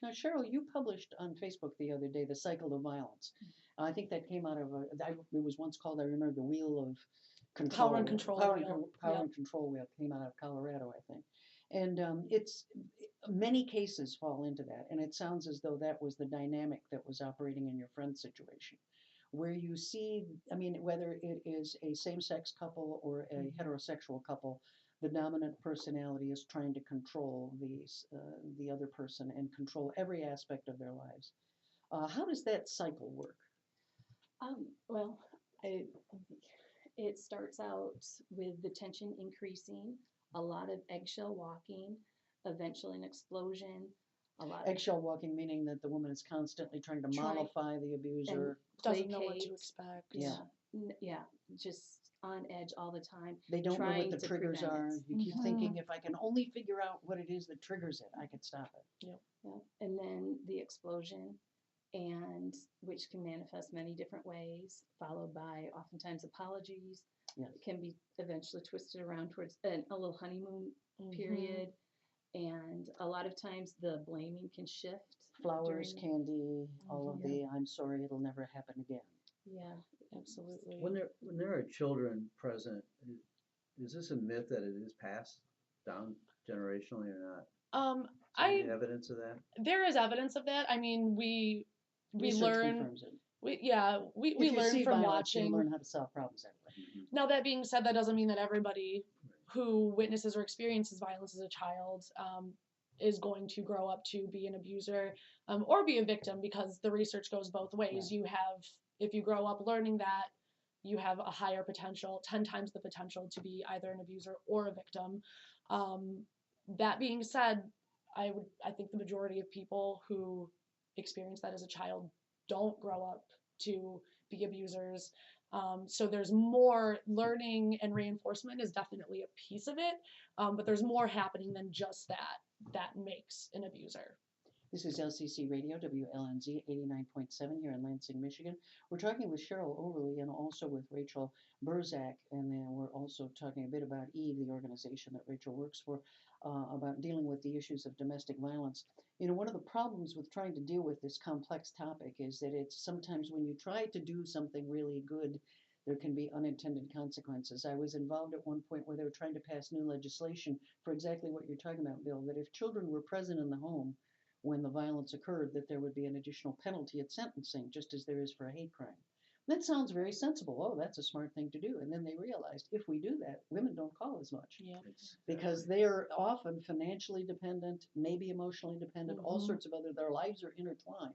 Now, Cheryl, you published on Facebook the other day, The Cycle of Violence. I think that came out of it was once called, I remember, the Wheel of Control. Power and Control Wheel. Power Yep. and Control Wheel came out of Colorado, I think. And it's many cases fall into that. And it sounds as though that was the dynamic that was operating in your friend's situation, where you see, I mean, whether it is a same-sex couple or a heterosexual couple, the dominant personality is trying to control the other person and control every aspect of their lives. How does that cycle work? Well, I, it starts out with the tension increasing, a lot of eggshell walking, eventually an explosion, a lot of Eggshell walking, meaning that the woman is constantly trying to mollify the abuser. Doesn't know what to placate. expect. Yeah. Yeah, just on edge all the time. They don't know what trying the to triggers prevent are. it. You keep thinking, if I can only figure out what it is that triggers it, I could stop it. Yeah. And then the explosion, and which can manifest many different ways, followed by oftentimes apologies. Yes. It can be eventually twisted around towards a little honeymoon period. And a lot of times the blaming can shift. Flowers, during- candy, all of the I'm sorry, it'll never happen again. Yeah. Absolutely. When there are children present, is this a myth that it is passed down generationally or not? Is there any evidence of that? There is evidence of that. I mean, we Research learn. confirms it. We If you learn see from violence, you watching. learn how to solve problems that way. Now, that being said, that doesn't mean that everybody who witnesses or experiences violence as a child is going to grow up to be an abuser or be a victim, because the research goes both ways. Right. You have, if you grow up learning that, you have a higher potential, 10 times the potential to be either an abuser or a victim. That being said, I think the majority of people who experience that as a child don't grow up to be abusers. So there's more learning, and reinforcement is definitely a piece of it. But there's more happening than just that makes an abuser. This is LCC Radio, WLNZ 89.7 here in Lansing, Michigan. We're talking with Cheryl Overly and also with Rachel Burzak, and then we're also talking a bit about EVE, the organization that Rachel works for, about dealing with the issues of domestic violence. You know, one of the problems with trying to deal with this complex topic is that it's sometimes when you try to do something really good, there can be unintended consequences. I was involved at one point where they were trying to pass new legislation for exactly what you're talking about, Bill, that if children were present in the home when the violence occurred, that there would be an additional penalty at sentencing, just as there is for a hate crime. That sounds very sensible. Oh, that's a smart thing to do. And then they realized if we do that, women don't call as much. Yeah. Because they are often financially dependent, maybe emotionally dependent, all sorts of other, their lives are intertwined.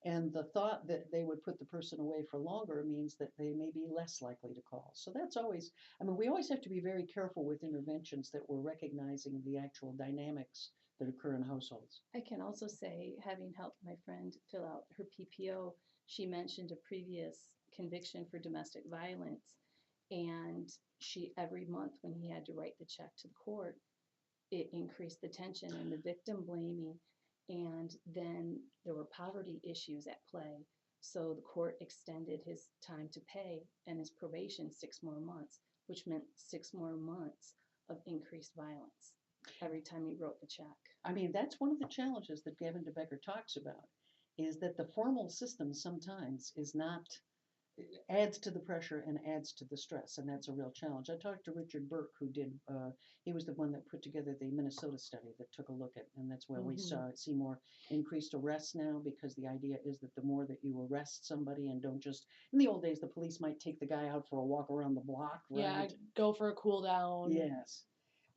And the thought that they would put the person away for longer means that they may be less likely to call. So that's always, I mean, we always have to be very careful with interventions that we're recognizing the actual dynamics that occur in households. I can also say, having helped my friend fill out her PPO, she mentioned a previous conviction for domestic violence, and she, every month when he had to write the check to the court, it increased the tension and the victim blaming, and then there were poverty issues at play. So the court extended his time to pay and his probation 6 more months, which meant 6 more months of increased violence every time he wrote the check. I mean, that's one of the challenges that Gavin DeBecker talks about, is that the formal system sometimes is not, adds to the pressure and adds to the stress, and that's a real challenge. I talked to Richard Burke, who did, he was the one that put together the Minnesota study that took a look at, and that's where we see more increased arrests now, because the idea is that the more that you arrest somebody and don't just, in the old days, the police might take the guy out for a walk around the block, right? Yeah, go for a cool down. Yes.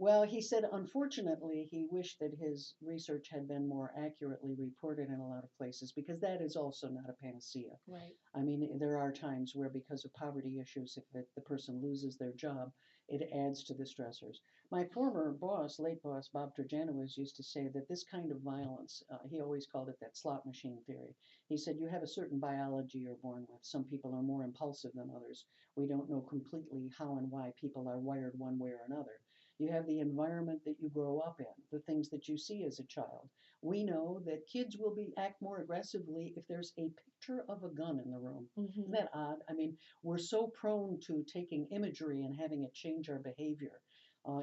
Well, he said, unfortunately, he wished that his research had been more accurately reported in a lot of places, because that is also not a panacea. Right. I mean, there are times where, because of poverty issues, if the person loses their job, it adds to the stressors. My former boss, late boss, Bob Turjanowicz, used to say that this kind of violence, he always called it that slot machine theory. He said, you have a certain biology you're born with. Some people are more impulsive than others. We don't know completely how and why people are wired one way or another. You have the environment that you grow up in, the things that you see as a child. We know that kids will act more aggressively if there's a picture of a gun in the room. Isn't that odd? I mean, we're so prone to taking imagery and having it change our behavior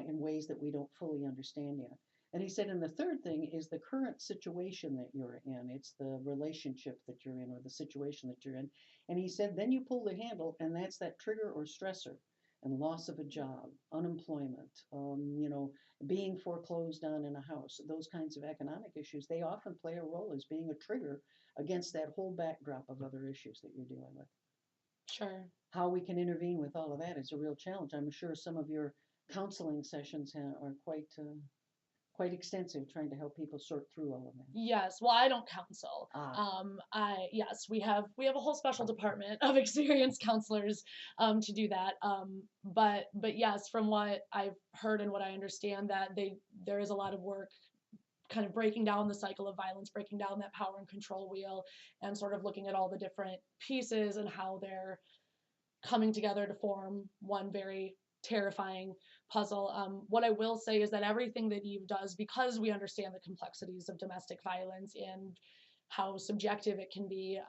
in ways that we don't fully understand yet. And he said, and the third thing is the current situation that you're in. It's the relationship that you're in, or the situation that you're in. And he said, then you pull the handle, and that's that trigger or stressor. And loss of a job, unemployment, being foreclosed on in a house, those kinds of economic issues, they often play a role as being a trigger against that whole backdrop of other issues that you're dealing with. Sure. How we can intervene with all of that is a real challenge. I'm sure some of your counseling sessions are quite extensive, trying to help people sort through all of that. Yes, well, I don't counsel. Ah, Yes, we have a whole special department of experienced counselors to do that. But yes, from what I've heard and what I understand, that there is a lot of work kind of breaking down the cycle of violence, breaking down that power and control wheel, and sort of looking at all the different pieces and how they're coming together to form one very terrifying puzzle. What I will say is that everything that Eve does, because we understand the complexities of domestic violence and how subjective it can be,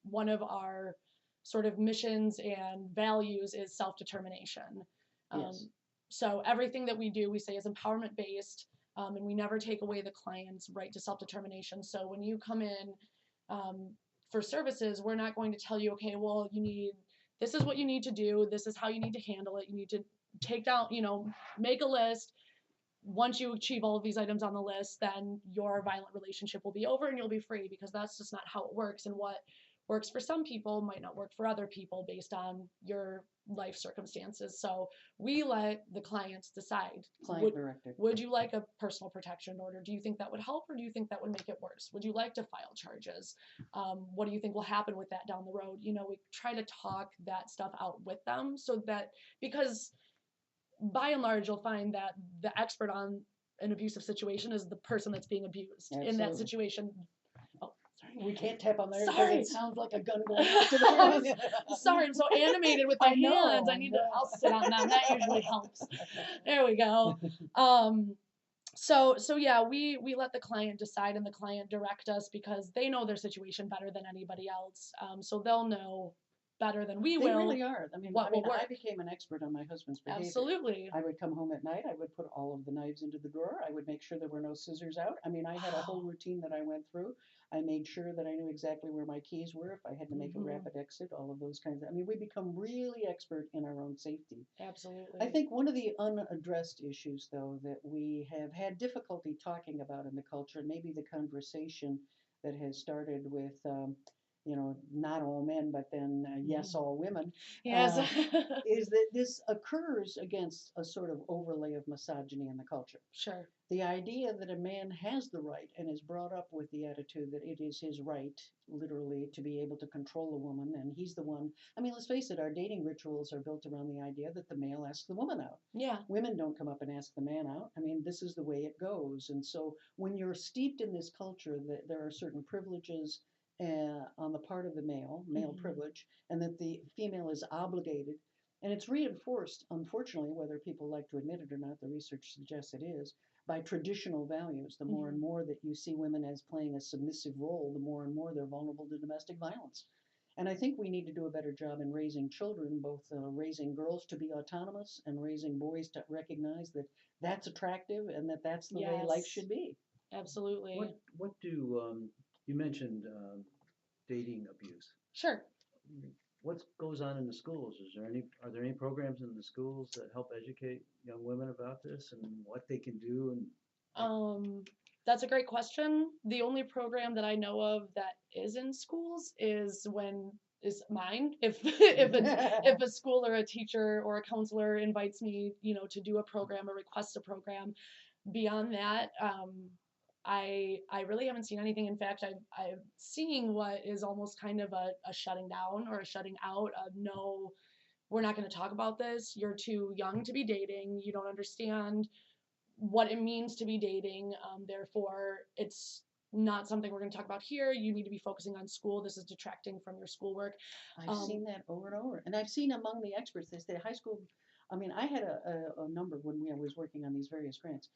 one of our sort of missions and values is self-determination. yes. So everything that we do, we say is empowerment based, and we never take away the client's right to self-determination. So when you come in um, for services, we're not going to tell you, okay, well, this is what you need to do. This is how you need to handle it. You need to take down, make a list. Once you achieve all of these items on the list, then your violent relationship will be over and you'll be free, because that's just not how it works. And what works for some people might not work for other people based on your life circumstances. So we let the clients decide. Client directed. Would you like a personal protection order? Do you think that would help, or do you think that would make it worse? Would you like to file charges? What do you think will happen with that down the road? We try to talk that stuff out with them, so that, because by and large, you'll find that the expert on an abusive situation is the person that's being abused in that Absolutely. situation. Oh, sorry. We can't tap on there because Sorry. it sounds like a gun going off to the front. Sorry, I'm so animated with my I know, hands. I'll sit on them. That usually helps. There we go. So yeah, we let the client decide and the client direct us, because they know their situation better than anybody else. So they'll know better than we They will. really are. what will I work. became an expert on my husband's behavior. Absolutely. I would come home at night. I would put all of the knives into the drawer. I would make sure there were no scissors out. I had a whole routine that I went through. I made sure that I knew exactly where my keys were, if I had to make a rapid exit, all of those kinds of. We become really expert in our own safety. Absolutely. I think one of the unaddressed issues, though, that we have had difficulty talking about in the culture, maybe the conversation that has started with, not all men, but then yes, all women, Yes. is that this occurs against a sort of overlay of misogyny in the culture. Sure. The idea that a man has the right and is brought up with the attitude that it is his right, literally, to be able to control a woman, and he's the one. Let's face it, our dating rituals are built around the idea that the male asks the woman out. Yeah. Women don't come up and ask the man out. This is the way it goes. And so when you're steeped in this culture that there are certain privileges on the part of the male privilege, and that the female is obligated, and it's reinforced, unfortunately, whether people like to admit it or not, the research suggests it is, by traditional values. The more and more that you see women as playing a submissive role, the more and more they're vulnerable to domestic violence. And I think we need to do a better job in raising children, both raising girls to be autonomous and raising boys to recognize that that's attractive and that that's the way life should be. Absolutely. What do you mentioned dating abuse? Sure. What goes on in the schools? Are there any programs in the schools that help educate young women about this and what they can do? That's a great question. The only program that I know of that is in schools is mine. If a school or a teacher or a counselor invites me, to do a program or requests a program. Beyond that, I really haven't seen anything. In fact, I've seen what is almost kind of a shutting down or a shutting out of, no, we're not going to talk about this. You're too young to be dating. You don't understand what it means to be dating. Therefore, it's not something we're going to talk about here. You need to be focusing on school. This is detracting from your schoolwork. I've seen that over and over. And I've seen among the experts, they say high school. I had a number when I was working on these various grants.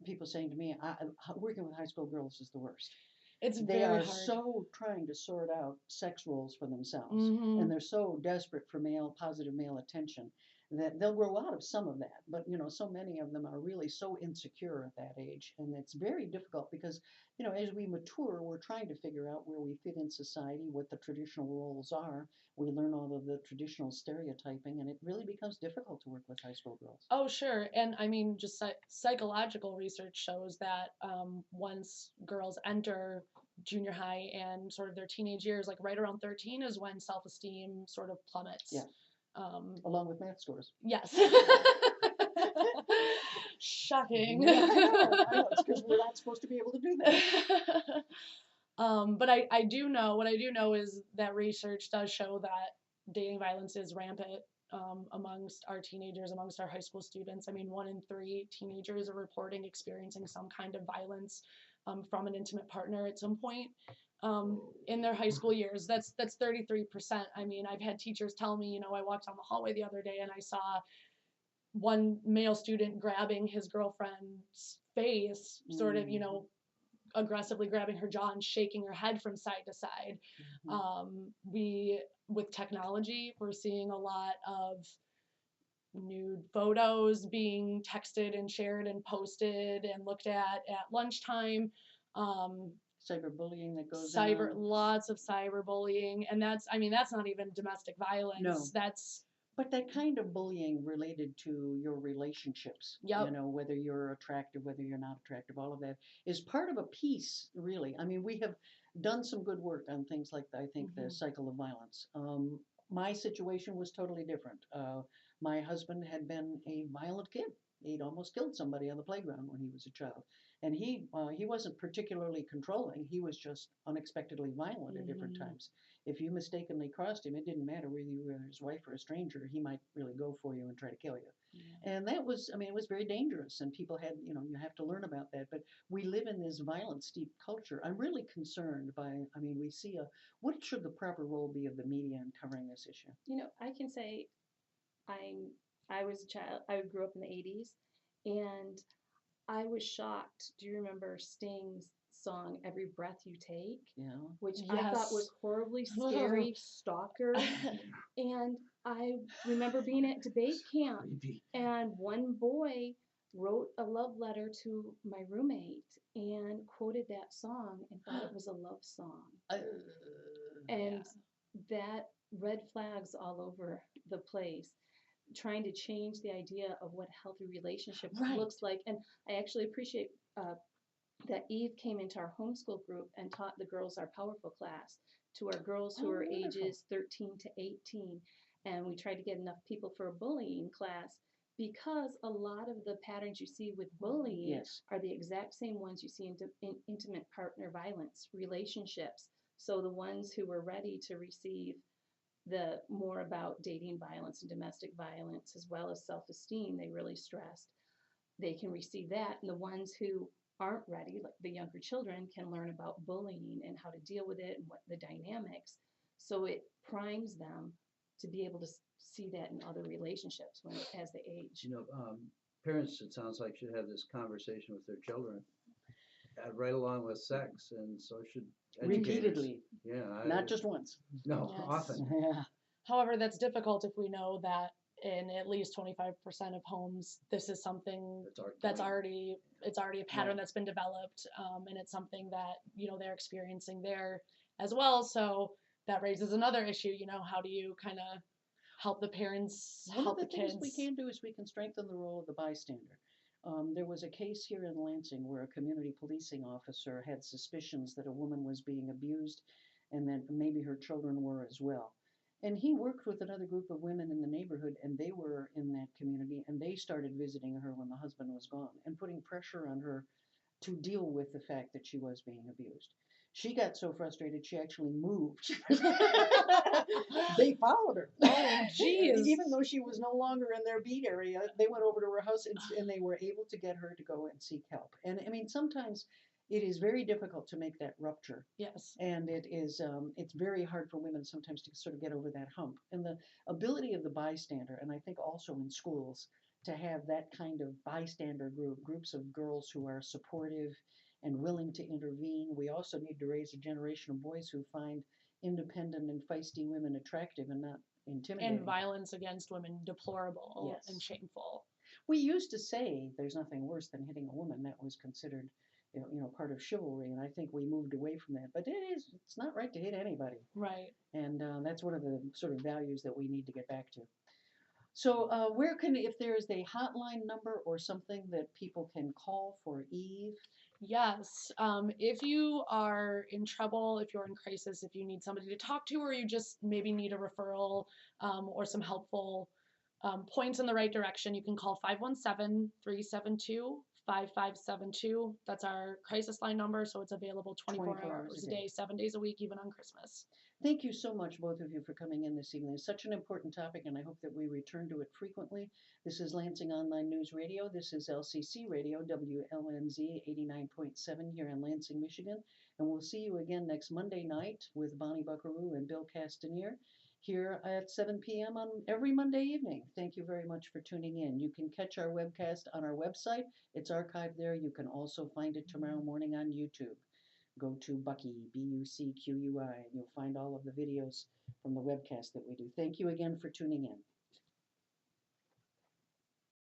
People saying to me, working with high school girls is the worst. They are so trying to sort out sex roles for themselves, and they're so desperate for positive male attention that they'll grow out of some of that. But so many of them are really so insecure at that age, and it's very difficult because as we mature, we're trying to figure out where we fit in society, what the traditional roles are. We learn all of the traditional stereotyping, and it really becomes difficult to work with high school girls. Oh, sure. And just psychological research shows that once girls enter junior high and sort of their teenage years, like right around 13 is when self-esteem sort of plummets. Yeah. Along with math scores. Yes. Shocking. Yeah, I know. It's because we're not supposed to be able to do that. But I do know, what I do know is that research does show that dating violence is rampant amongst our teenagers, amongst our high school students. I mean, 1 in 3 teenagers are reporting experiencing some kind of violence from an intimate partner at some point in their high school years. That's 33%. I mean, I've had teachers tell me, you know, I walked down the hallway the other day and I saw one male student grabbing his girlfriend's face, sort of, you know, aggressively grabbing her jaw and shaking her head from side to side. With technology, we're seeing a lot of nude photos being texted and shared and posted and looked at lunchtime. Cyberbullying that goes Cyber, on. lots of cyberbullying, and that's not even domestic violence. No. That's But that kind of bullying related to your relationships, Yep. you know, whether you're attractive, whether you're not attractive, all of that is part of a piece, really. I mean, we have done some good work on things like, I think, the cycle of violence. My situation was totally different. My husband had been a violent kid. He'd almost killed somebody on the playground when he was a child. And he wasn't particularly controlling. He was just unexpectedly violent at different times. If you mistakenly crossed him, it didn't matter whether you were his wife or a stranger, he might really go for you and try to kill you. And that was, I mean, it was very dangerous, and people had, you know, you have to learn about that. But we live in this violent, steep culture. I'm really concerned by, I mean, we see what should the proper role be of the media in covering this issue? You know, I can say I was a child, I grew up in the 80s, and I was shocked. Do you remember Sting's song "Every Breath You Take"? Yeah. Which I thought was horribly scary, stalker. And I remember being at debate camp, and one boy wrote a love letter to my roommate and quoted that song and thought it was a love song. And that red flags all over the place, trying to change the idea of what a healthy relationship looks like. And I actually appreciate that Eve came into our homeschool group and taught the Girls Are Powerful class to our girls who are ages 13 to 18. And we tried to get enough people for a bullying class, because a lot of the patterns you see with bullying are the exact same ones you see in intimate partner violence relationships. So the ones who were ready to receive the more about dating violence and domestic violence, as well as self-esteem, they really stressed, they can receive that. And the ones who aren't ready, like the younger children, can learn about bullying and how to deal with it and what the dynamics. So it primes them to be able to see that in other relationships as they age. You know, parents, it sounds like, should have this conversation with their children, right along with sex, and so should educators. Repeatedly. Yeah. Not just once. No, often. Yeah. However, that's difficult if we know that in at least 25% of homes, this is something that's already a pattern that's been developed, and it's something that, you know, they're experiencing there as well. So that raises another issue. You know, how do you kind of help the parents, help the kids? One of the things we can do is we can strengthen the role of the bystander. There was a case here in Lansing where a community policing officer had suspicions that a woman was being abused, and that maybe her children were as well. And he worked with another group of women in the neighborhood, and they were in that community, and they started visiting her when the husband was gone and putting pressure on her to deal with the fact that she was being abused. She got so frustrated, she actually moved. They followed her. Oh, geez. Even though she was no longer in their beat area, they went over to her house and they were able to get her to go and seek help. And I mean, sometimes it is very difficult to make that rupture. Yes. And it is, it's very hard for women sometimes to sort of get over that hump. And the ability of the bystander, and I think also in schools, to have that kind of bystander groups of girls who are supportive and willing to intervene. We also need to raise a generation of boys who find independent and feisty women attractive and not intimidating. And violence against women deplorable and shameful. We used to say there's nothing worse than hitting a woman. That was considered, you know, part of chivalry, and I think we moved away from that. But it's not right to hit anybody. Right. And that's one of the sort of values that we need to get back to. So if there is a hotline number or something that people can call for Eve? Yes. If you are in trouble, if you're in crisis, if you need somebody to talk to, or you just maybe need a referral or some helpful points in the right direction, you can call 517-372-5572. That's our crisis line number, so it's available 24 24 hours hours a a day. day, 7 days a week, even on Christmas. Thank you so much, both of you, for coming in this evening. It's such an important topic, and I hope that we return to it frequently. This is Lansing Online News Radio. This is LCC Radio, WLNZ 89.7 here in Lansing, Michigan. And we'll see you again next Monday night with Bonnie Bucqueroux and Bill Castanier here at 7 p.m. on every Monday evening. Thank you very much for tuning in. You can catch our webcast on our website. It's archived there. You can also find it tomorrow morning on YouTube. Go to Bucky, Bucqueui, and you'll find all of the videos from the webcast that we do. Thank you again for tuning in.